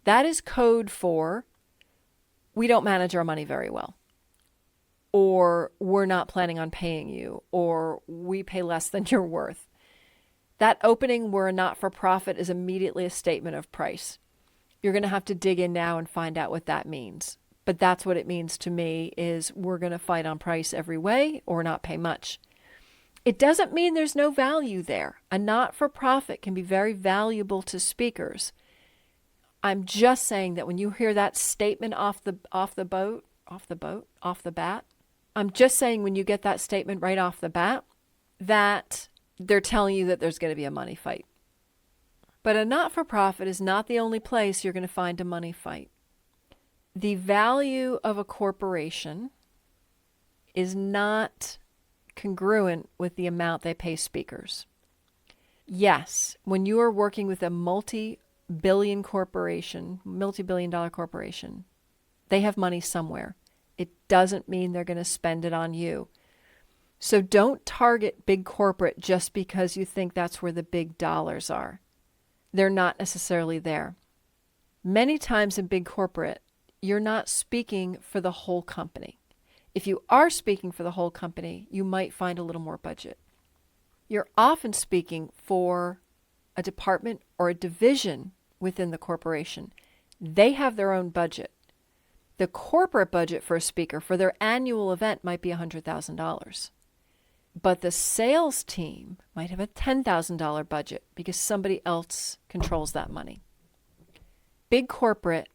that is code for, we don't manage our money very well. Or we're not planning on paying you, or we pay less than you're worth. That opening, we're a not-for-profit, is immediately a statement of price. You're going to have to dig in now and find out what that means. But that's what it means to me, is we're going to fight on price every way or not pay much. It doesn't mean there's no value there. A not-for-profit can be very valuable to speakers. I'm just saying that when you hear that statement off the bat, I'm just saying when you get that statement right off the bat, that they're telling you that there's going to be a money fight. But a not-for-profit is not the only place you're going to find a money fight. The value of a corporation is not congruent with the amount they pay speakers. Yes, when you are working with a multi-billion dollar corporation, they have money somewhere. It doesn't mean they're going to spend it on you. So don't target big corporate just because you think that's where the big dollars are. They're not necessarily there. Many times in big corporate, you're not speaking for the whole company. If you are speaking for the whole company, you might find a little more budget. You're often speaking for a department or a division within the corporation. They have their own budget. The corporate budget for a speaker for their annual event might be $100,000. But the sales team might have a $10,000 budget because somebody else controls that money. Big corporate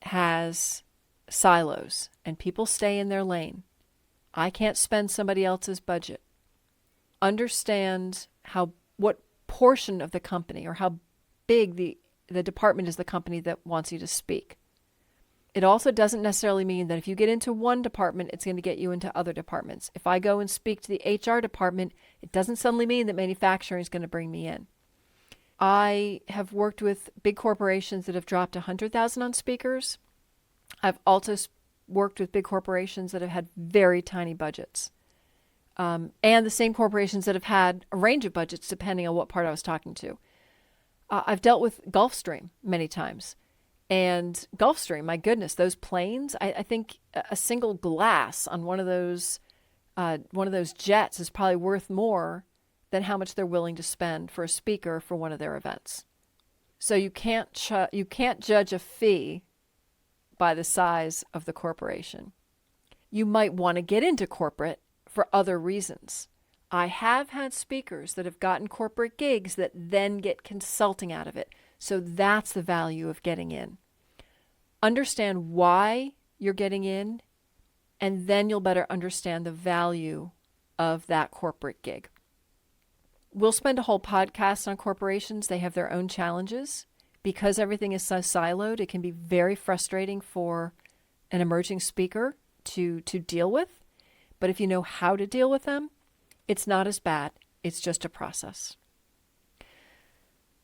has silos and people stay in their lane. I can't spend somebody else's budget. Understand what portion of the company or how big the department is the company that wants you to speak. It also doesn't necessarily mean that if you get into one department, it's going to get you into other departments. If I go and speak to the HR department, it doesn't suddenly mean that manufacturing is going to bring me in. I have worked with big corporations that have dropped $100,000 on speakers. I've also worked with big corporations that have had very tiny budgets. And the same corporations that have had a range of budgets depending on what part I was talking to. I've dealt with Gulfstream many times. And Gulfstream, my goodness, those planes, I think a single glass on one of those jets is probably worth more than how much they're willing to spend for a speaker for one of their events. So you can't judge a fee by the size of the corporation. You might want to get into corporate for other reasons. I have had speakers that have gotten corporate gigs that then get consulting out of it. So that's the value of getting in. Understand why you're getting in, and then you'll better understand the value of that corporate gig. We'll spend a whole podcast on corporations. They have their own challenges. Because everything is so siloed, it can be very frustrating for an emerging speaker to deal with. But if you know how to deal with them, it's not as bad. It's just a process.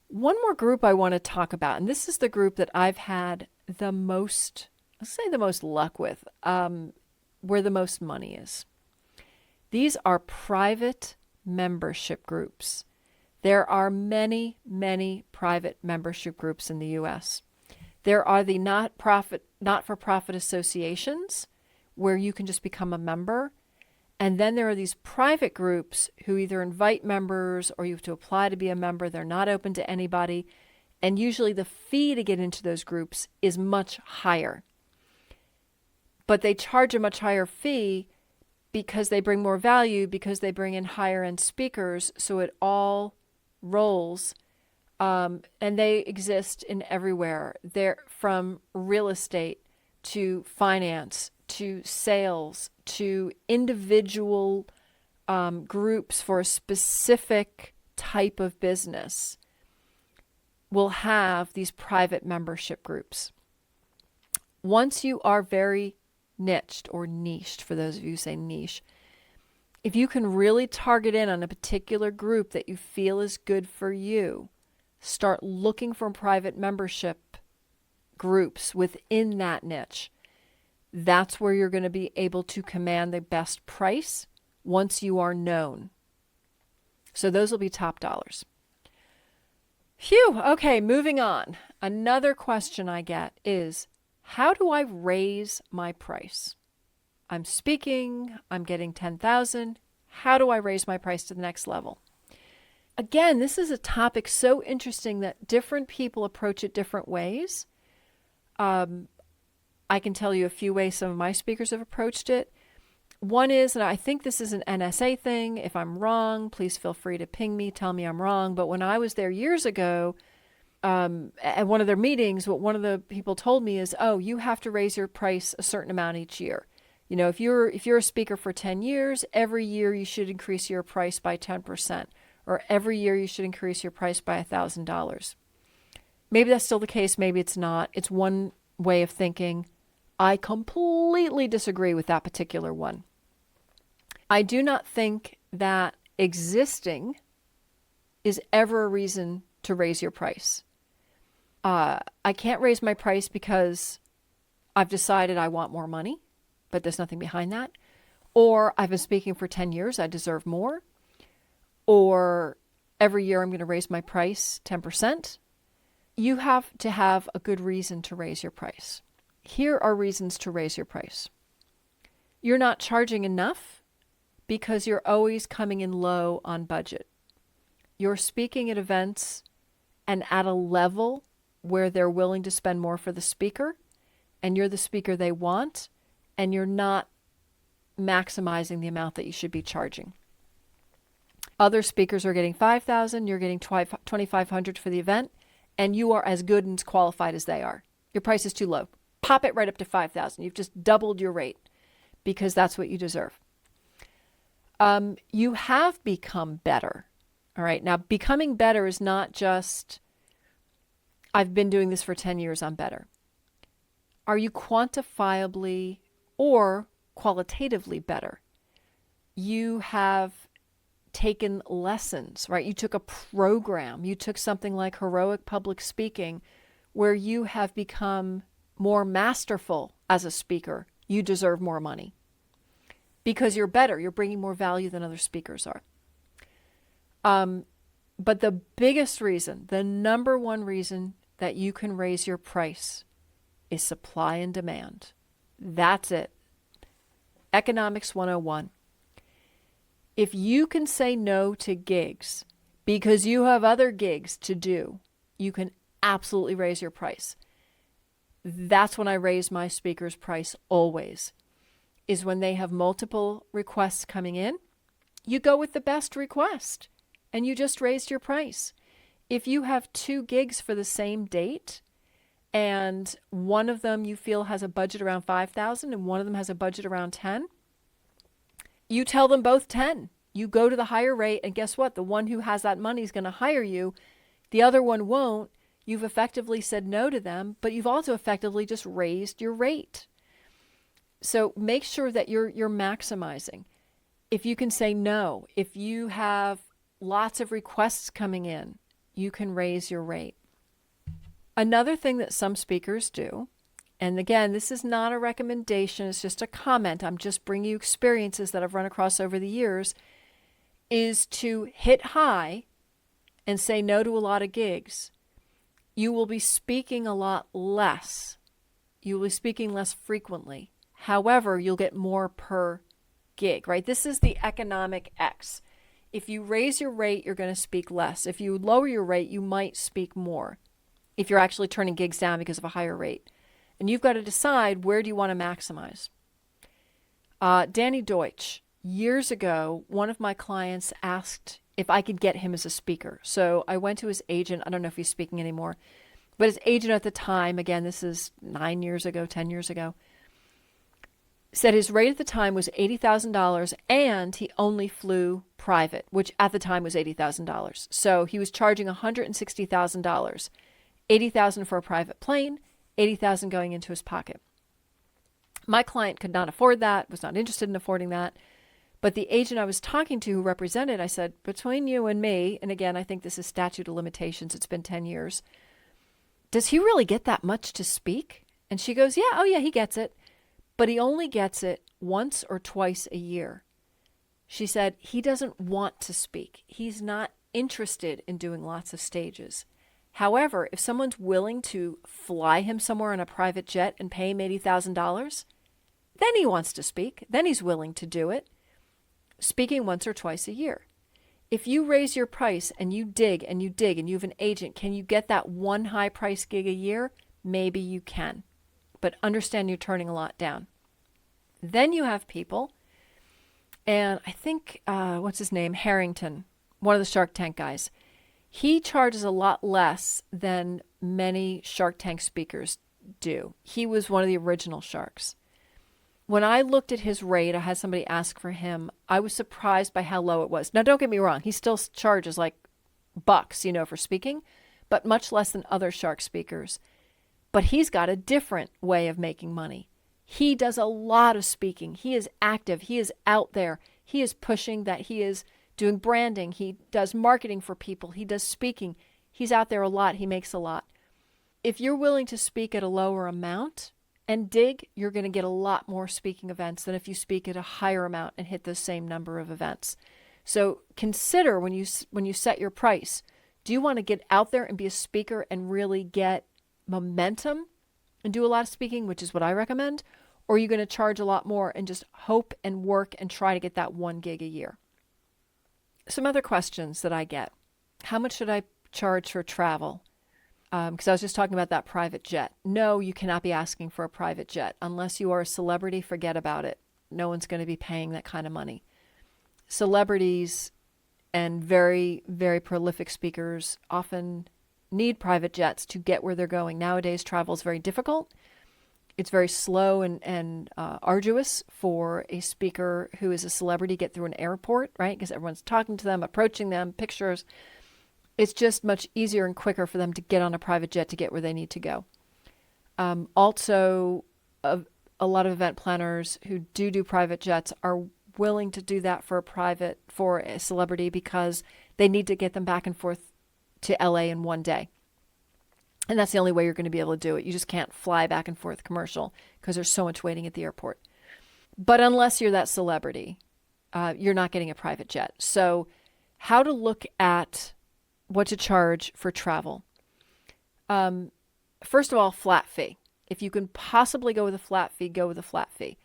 One more group I want to talk about, and this is the group that I've had the most, let's say the most luck with, where the most money is. These are private membership groups. There are many, many private membership groups in the U.S. There are the not-for-profit associations where you can just become a member. And then there are these private groups who either invite members or you have to apply to be a member. They're not open to anybody. And usually the fee to get into those groups is much higher. But they charge a much higher fee because they bring more value, because they bring in higher end speakers. So it all rolls. And they exist in everywhere. They're from real estate to finance to sales to individual groups for a specific type of business will have these private membership groups. Once you are very niched or niched, for those of you who say niche, if you can really target in on a particular group that you feel is good for you, start looking for private membership groups within that niche. That's where you're going to be able to command the best price once you are known. So those will be top dollars. Phew. Okay, moving on. Another question I get is, how do I raise my price? I'm speaking, I'm getting 10,000. How do I raise my price to the next level? Again, this is a topic so interesting that different people approach it different ways. I can tell you a few ways some of my speakers have approached it. One is, and I think this is an NSA thing. If I'm wrong, please feel free to ping me, tell me I'm wrong. But when I was there years ago, at one of their meetings, what one of the people told me is, oh, you have to raise your price a certain amount each year. You know, if you're a speaker for 10 years, every year you should increase your price by 10%, or every year you should increase your price by $1,000. Maybe that's still the case. Maybe it's not. It's one way of thinking. I completely disagree with that particular one. I do not think that existing is ever a reason to raise your price. I can't raise my price because I've decided I want more money, but there's nothing behind that. Or I've been speaking for 10 years, I deserve more. Or every year I'm going to raise my price 10%. You have to have a good reason to raise your price. Here are reasons to raise your price. You're not charging enough because you're always coming in low on budget. You're speaking at events and at a level where they're willing to spend more for the speaker, and you're the speaker they want, and you're not maximizing the amount that you should be charging. Other speakers are getting $5,000, you're getting $2,500 for the event, and you are as good and as qualified as they are. Your price is too low. Pop it right up to $5,000. You've just doubled your rate because that's what you deserve. You have become better. All right. Now, becoming better is not just, I've been doing this for 10 years, I'm better. Are you quantifiably or qualitatively better? You have taken lessons, right? You took a program. You took something like heroic public speaking where you have become more masterful as a speaker. You deserve more money because you're better. You're bringing more value than other speakers are. But the biggest reason, the number one reason that you can raise your price is supply and demand. That's it. Economics 101. If you can say no to gigs because you have other gigs to do, you can absolutely raise your price. That's when I raise my speaker's price always, is when they have multiple requests coming in. You go with the best request and you just raised your price. If you have 2 gigs for the same date and one of them you feel has a budget around $5,000 and one of them has a budget around $10,000, you tell them both 10. You go to the higher rate, and guess what? The one who has that money is going to hire you. The other one won't. You've effectively said no to them, but you've also effectively just raised your rate. So make sure that you're maximizing. If you can say no, if you have lots of requests coming in, you can raise your rate. Another thing that some speakers do, and again, this is not a recommendation, it's just a comment, I'm just bringing you experiences that I've run across over the years, is to hit high and say no to a lot of gigs. You will be speaking a lot less. You will be speaking less frequently. However, you'll get more per gig, right? This is the economic X. If you raise your rate, you're going to speak less. If you lower your rate, you might speak more if you're actually turning gigs down because of a higher rate. And you've got to decide, where do you want to maximize? Danny Deutsch, years ago, one of my clients asked if I could get him as a speaker. So I went to his agent. I don't know if he's speaking anymore, but his agent at the time, again, this is 9 years ago, 10 years ago, said his rate at the time was $80,000 and he only flew private, which at the time was $80,000. So he was charging $160,000, $80,000 for a private plane, $80,000 going into his pocket. My client could not afford that, was not interested in affording that. But the agent I was talking to who represented, I said, between you and me, and again, I think this is statute of limitations, it's been 10 years, does he really get that much to speak? And she goes, yeah, oh yeah, he gets it. But he only gets it once or twice a year. She said, he doesn't want to speak. He's not interested in doing lots of stages. However, if someone's willing to fly him somewhere on a private jet and pay him $80,000, then he wants to speak. Then he's willing to do it, speaking once or twice a year. If you raise your price and you dig and you dig and you have an agent, can you get that one high price gig a year? Maybe you can, but understand you're turning a lot down. Then you have people, and I think, what's his name? Harrington, one of the Shark Tank guys. He charges a lot less than many Shark Tank speakers do. He was one of the original sharks. When I looked at his rate, I had somebody ask for him. I was surprised by how low it was. Now, don't get me wrong. He still charges like bucks, for speaking, but much less than other shark speakers. But he's got a different way of making money. He does a lot of speaking. He is active. He is out there. He is pushing that. He is doing branding. He does marketing for people. He does speaking. He's out there a lot. He makes a lot. If you're willing to speak at a lower amount and dig, you're going to get a lot more speaking events than if you speak at a higher amount and hit the same number of events. So consider when you set your price, do you want to get out there and be a speaker and really get momentum and do a lot of speaking, which is what I recommend, or are you going to charge a lot more and just hope and work and try to get that 1 gig a year? Some other questions that I get. How much should I charge for travel? Because I was just talking about that private jet. No, you cannot be asking for a private jet. Unless you are a celebrity, forget about it. No one's going to be paying that kind of money. Celebrities and very, very prolific speakers often need private jets to get where they're going. Nowadays, travel is very difficult. It's very slow and arduous for a speaker who is a celebrity to get through an airport, right? Because everyone's talking to them, approaching them, pictures. It's just much easier and quicker for them to get on a private jet to get where they need to go. Also, a lot of event planners who do private jets are willing to do that for a celebrity because they need to get them back and forth to LA in one day. And that's the only way you're going to be able to do it. You just can't fly back and forth commercial because there's so much waiting at the airport. But unless you're that celebrity, you're not getting a private jet. So how to look at what to charge for travel. First of all, flat fee. If you can possibly go with a flat fee, go with a flat fee.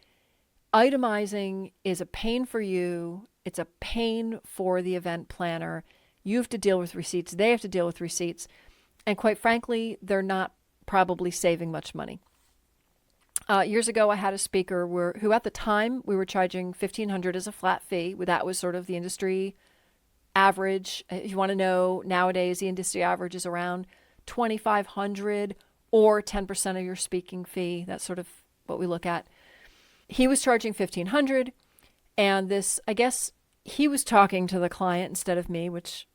Itemizing is a pain for you. It's a pain for the event planner. You have to deal with receipts. They have to deal with receipts. And quite frankly, they're not probably saving much money. Years ago, I had a speaker who at the time we were charging $1,500 as a flat fee. That was sort of the industry average. If you want to know, nowadays the industry average is around $2,500 or 10% of your speaking fee. That's sort of what we look at. He was charging $1,500, and this, I guess, he was talking to the client instead of me, which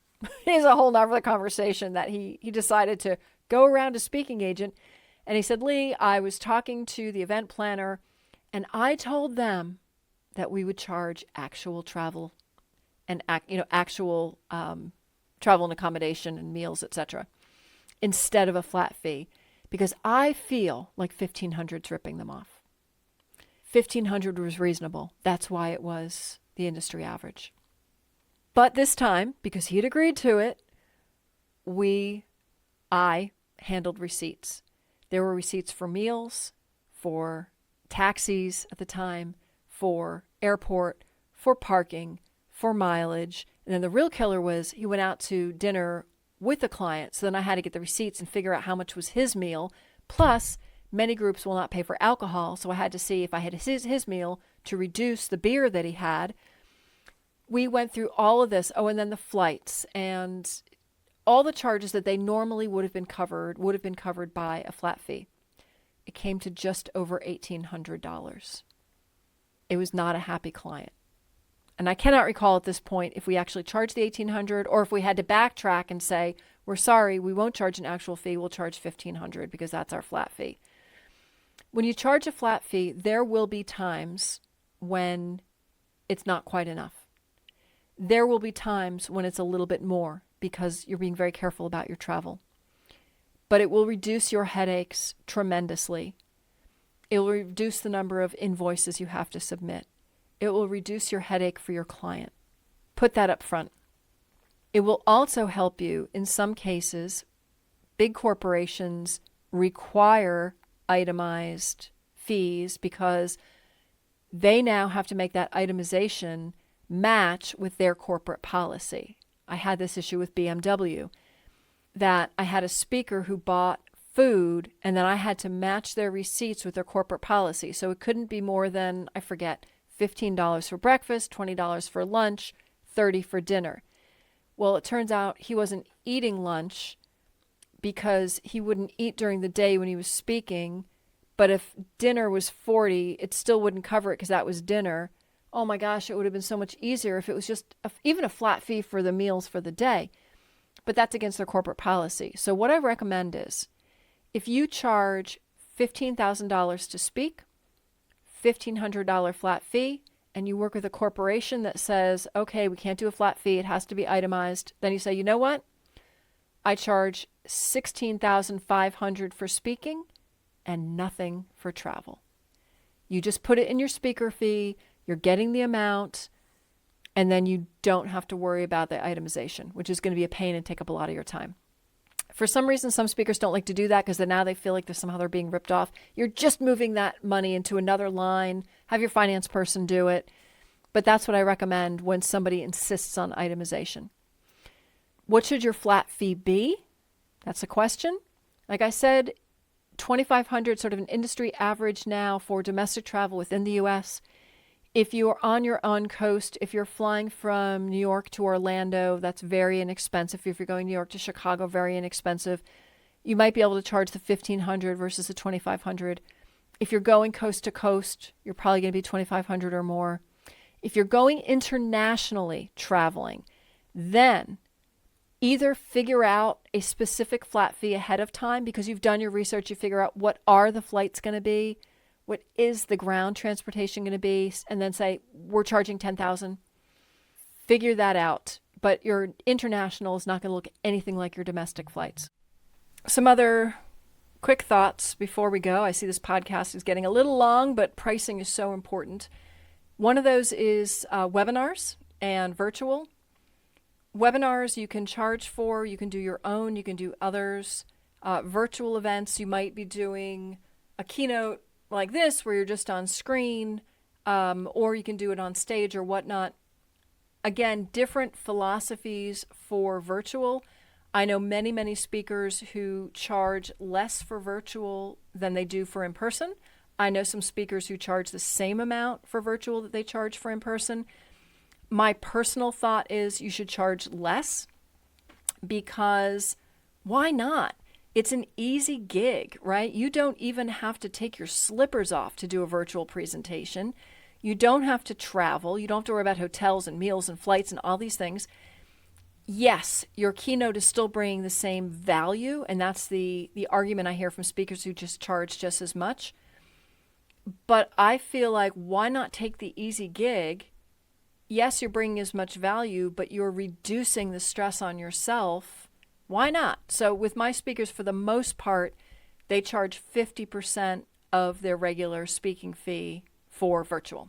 is a whole nother conversation. That he decided to go around a speaking agent, and he said, "Lee, I was talking to the event planner, and I told them that we would charge actual travel and actual travel and accommodation and meals, etc., instead of a flat fee, because I feel like $1,500 is ripping them off. $1,500 was reasonable. That's why it was the industry average." But this time, because he had agreed to it, I handled receipts. There were receipts for meals, for taxis at the time, for airport, for parking, for mileage. And then the real killer was he went out to dinner with the client. So then I had to get the receipts and figure out how much was his meal. Plus, many groups will not pay for alcohol. So I had to see if I had his meal to reduce the beer that he had. We went through all of this. Oh, and then the flights and all the charges that they normally would have been covered by a flat fee. It came to just over $1,800. It was not a happy client. And I cannot recall at this point if we actually charged the $1,800 or if we had to backtrack and say, "We're sorry, we won't charge an actual fee. We'll charge $1,500 because that's our flat fee." When you charge a flat fee, there will be times when it's not quite enough. There will be times when it's a little bit more because you're being very careful about your travel. But it will reduce your headaches tremendously. It will reduce the number of invoices you have to submit. It will reduce your headache for your client. Put that up front. It will also help you in some cases. Big corporations require itemized fees because they now have to make that itemization match with their corporate policy. I had this issue with BMW that I had a speaker who bought food and then I had to match their receipts with their corporate policy. So it couldn't be more than, I forget, $15 for breakfast, $20 for lunch, $30 for dinner. Well, it turns out he wasn't eating lunch because he wouldn't eat during the day when he was speaking. But if dinner was $40, it still wouldn't cover it because that was dinner. Oh my gosh, it would have been so much easier if it was just even a flat fee for the meals for the day. But that's against their corporate policy. So what I recommend is if you charge $15,000 to speak, $1,500 flat fee, and you work with a corporation that says, okay, we can't do a flat fee, it has to be itemized, then you say, you know what? I charge $16,500 for speaking and nothing for travel. You just put it in your speaker fee, you're getting the amount, and then you don't have to worry about the itemization, which is going to be a pain and take up a lot of your time. For some reason, some speakers don't like to do that because then now they feel like somehow they're being ripped off. You're just moving that money into another line. Have your finance person do it. But that's what I recommend when somebody insists on itemization. What should your flat fee be? That's a question. Like I said, $2,500, sort of an industry average now for domestic travel within the U.S. If you are on your own coast, if you're flying from New York to Orlando, that's very inexpensive. If you're going New York to Chicago, very inexpensive. You might be able to charge the $1,500 versus the $2,500. If you're going coast to coast, you're probably going to be $2,500 or more. If you're going internationally traveling, then either figure out a specific flat fee ahead of time because you've done your research, you figure out what are the flights going to be, what is the ground transportation going to be, and then say, we're charging $10,000. Figure that out. But your international is not going to look anything like your domestic flights. Some other quick thoughts before we go. I see this podcast is getting a little long, but pricing is so important. One of those is webinars and virtual. Webinars you can charge for, you can do your own, you can do others. Virtual events, you might be doing a keynote like this where you're just on screen, or you can do it on stage or whatnot. Again, different philosophies for virtual. I know many, many speakers who charge less for virtual than they do for in-person. I know some speakers who charge the same amount for virtual that they charge for in-person. My personal thought is you should charge less because why not? It's an easy gig, right? You don't even have to take your slippers off to do a virtual presentation. You don't have to travel. You don't have to worry about hotels and meals and flights and all these things. Yes, your keynote is still bringing the same value, and that's the argument I hear from speakers who just charge just as much. But I feel like why not take the easy gig? Yes, you're bringing as much value, but you're reducing the stress on yourself. Why not? So with my speakers, for the most part, they charge 50% of their regular speaking fee for virtual.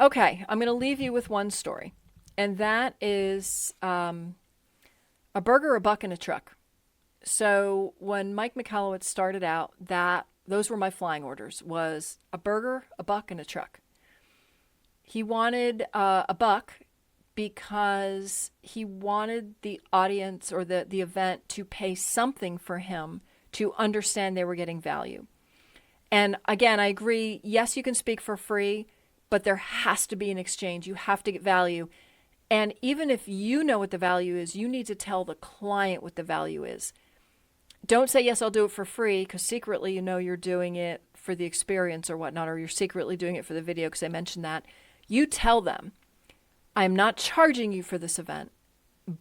Okay, I'm going to leave you with one story, and that is a burger, a buck, and a truck. So when Mike Michalowicz started out, those were my flying orders, was a burger, a buck, and a truck. He wanted a buck because he wanted the audience or the event to pay something for him to understand they were getting value. And again, I agree, yes, you can speak for free, but there has to be an exchange. You have to get value. And even if you know what the value is, you need to tell the client what the value is. Don't say, yes, I'll do it for free, because secretly you know you're doing it for the experience or whatnot, or you're secretly doing it for the video because I mentioned that. You tell them, I'm not charging you for this event,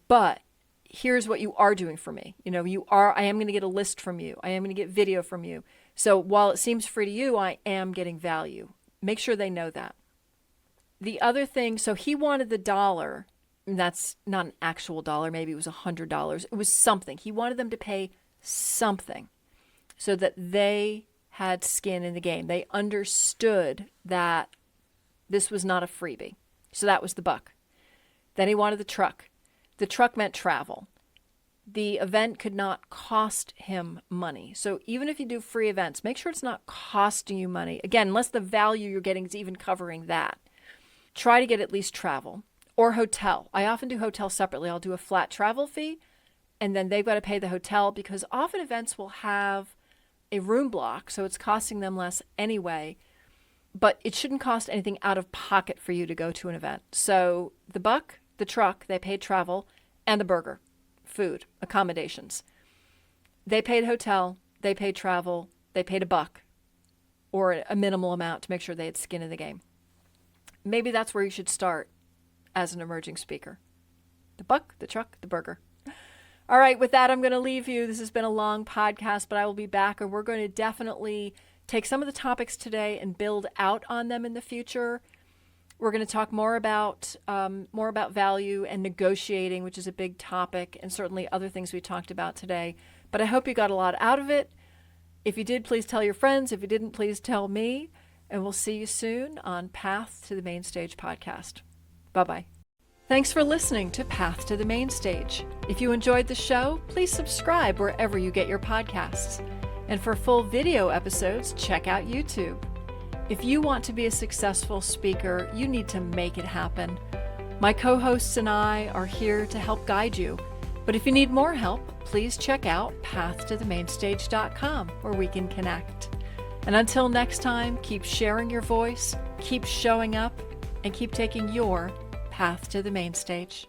but here's what you are doing for me. I am going to get a list from you. I am going to get video from you. So while it seems free to you, I am getting value. Make sure they know that. The other thing, so he wanted the dollar, and that's not an actual dollar, maybe it was $100. It was something. He wanted them to pay something so that they had skin in the game. They understood that this was not a freebie. So that was the buck. Then he wanted the truck. The truck meant travel. The event could not cost him money. So even if you do free events, make sure it's not costing you money. Again, unless the value you're getting is even covering that. Try to get at least travel or hotel. I often do hotel separately. I'll do a flat travel fee, and then they've got to pay the hotel because often events will have a room block, so it's costing them less anyway. But it shouldn't cost anything out of pocket for you to go to an event. So the buck, the truck, they paid travel, and the burger, food, accommodations. They paid hotel, they paid travel, they paid a buck or a minimal amount to make sure they had skin in the game. Maybe that's where you should start as an emerging speaker. The buck, the truck, the burger. All right, with that, I'm going to leave you. This has been a long podcast, but I will be back, and we're going to definitely take some of the topics today and build out on them in the future. We're going to talk more about value and negotiating, which is a big topic, and certainly other things we talked about today. But I hope you got a lot out of it. If you did, please tell your friends. If you didn't, please tell me. And we'll see you soon on Path to the Main Stage podcast. Bye-bye. Thanks for listening to Path to the Main Stage. If you enjoyed the show, please subscribe wherever you get your podcasts. And for full video episodes, check out YouTube. If you want to be a successful speaker, you need to make it happen. My co-hosts and I are here to help guide you. But if you need more help, please check out pathtothemainstage.com where we can connect. And until next time, keep sharing your voice, keep showing up, and keep taking your path to the main stage.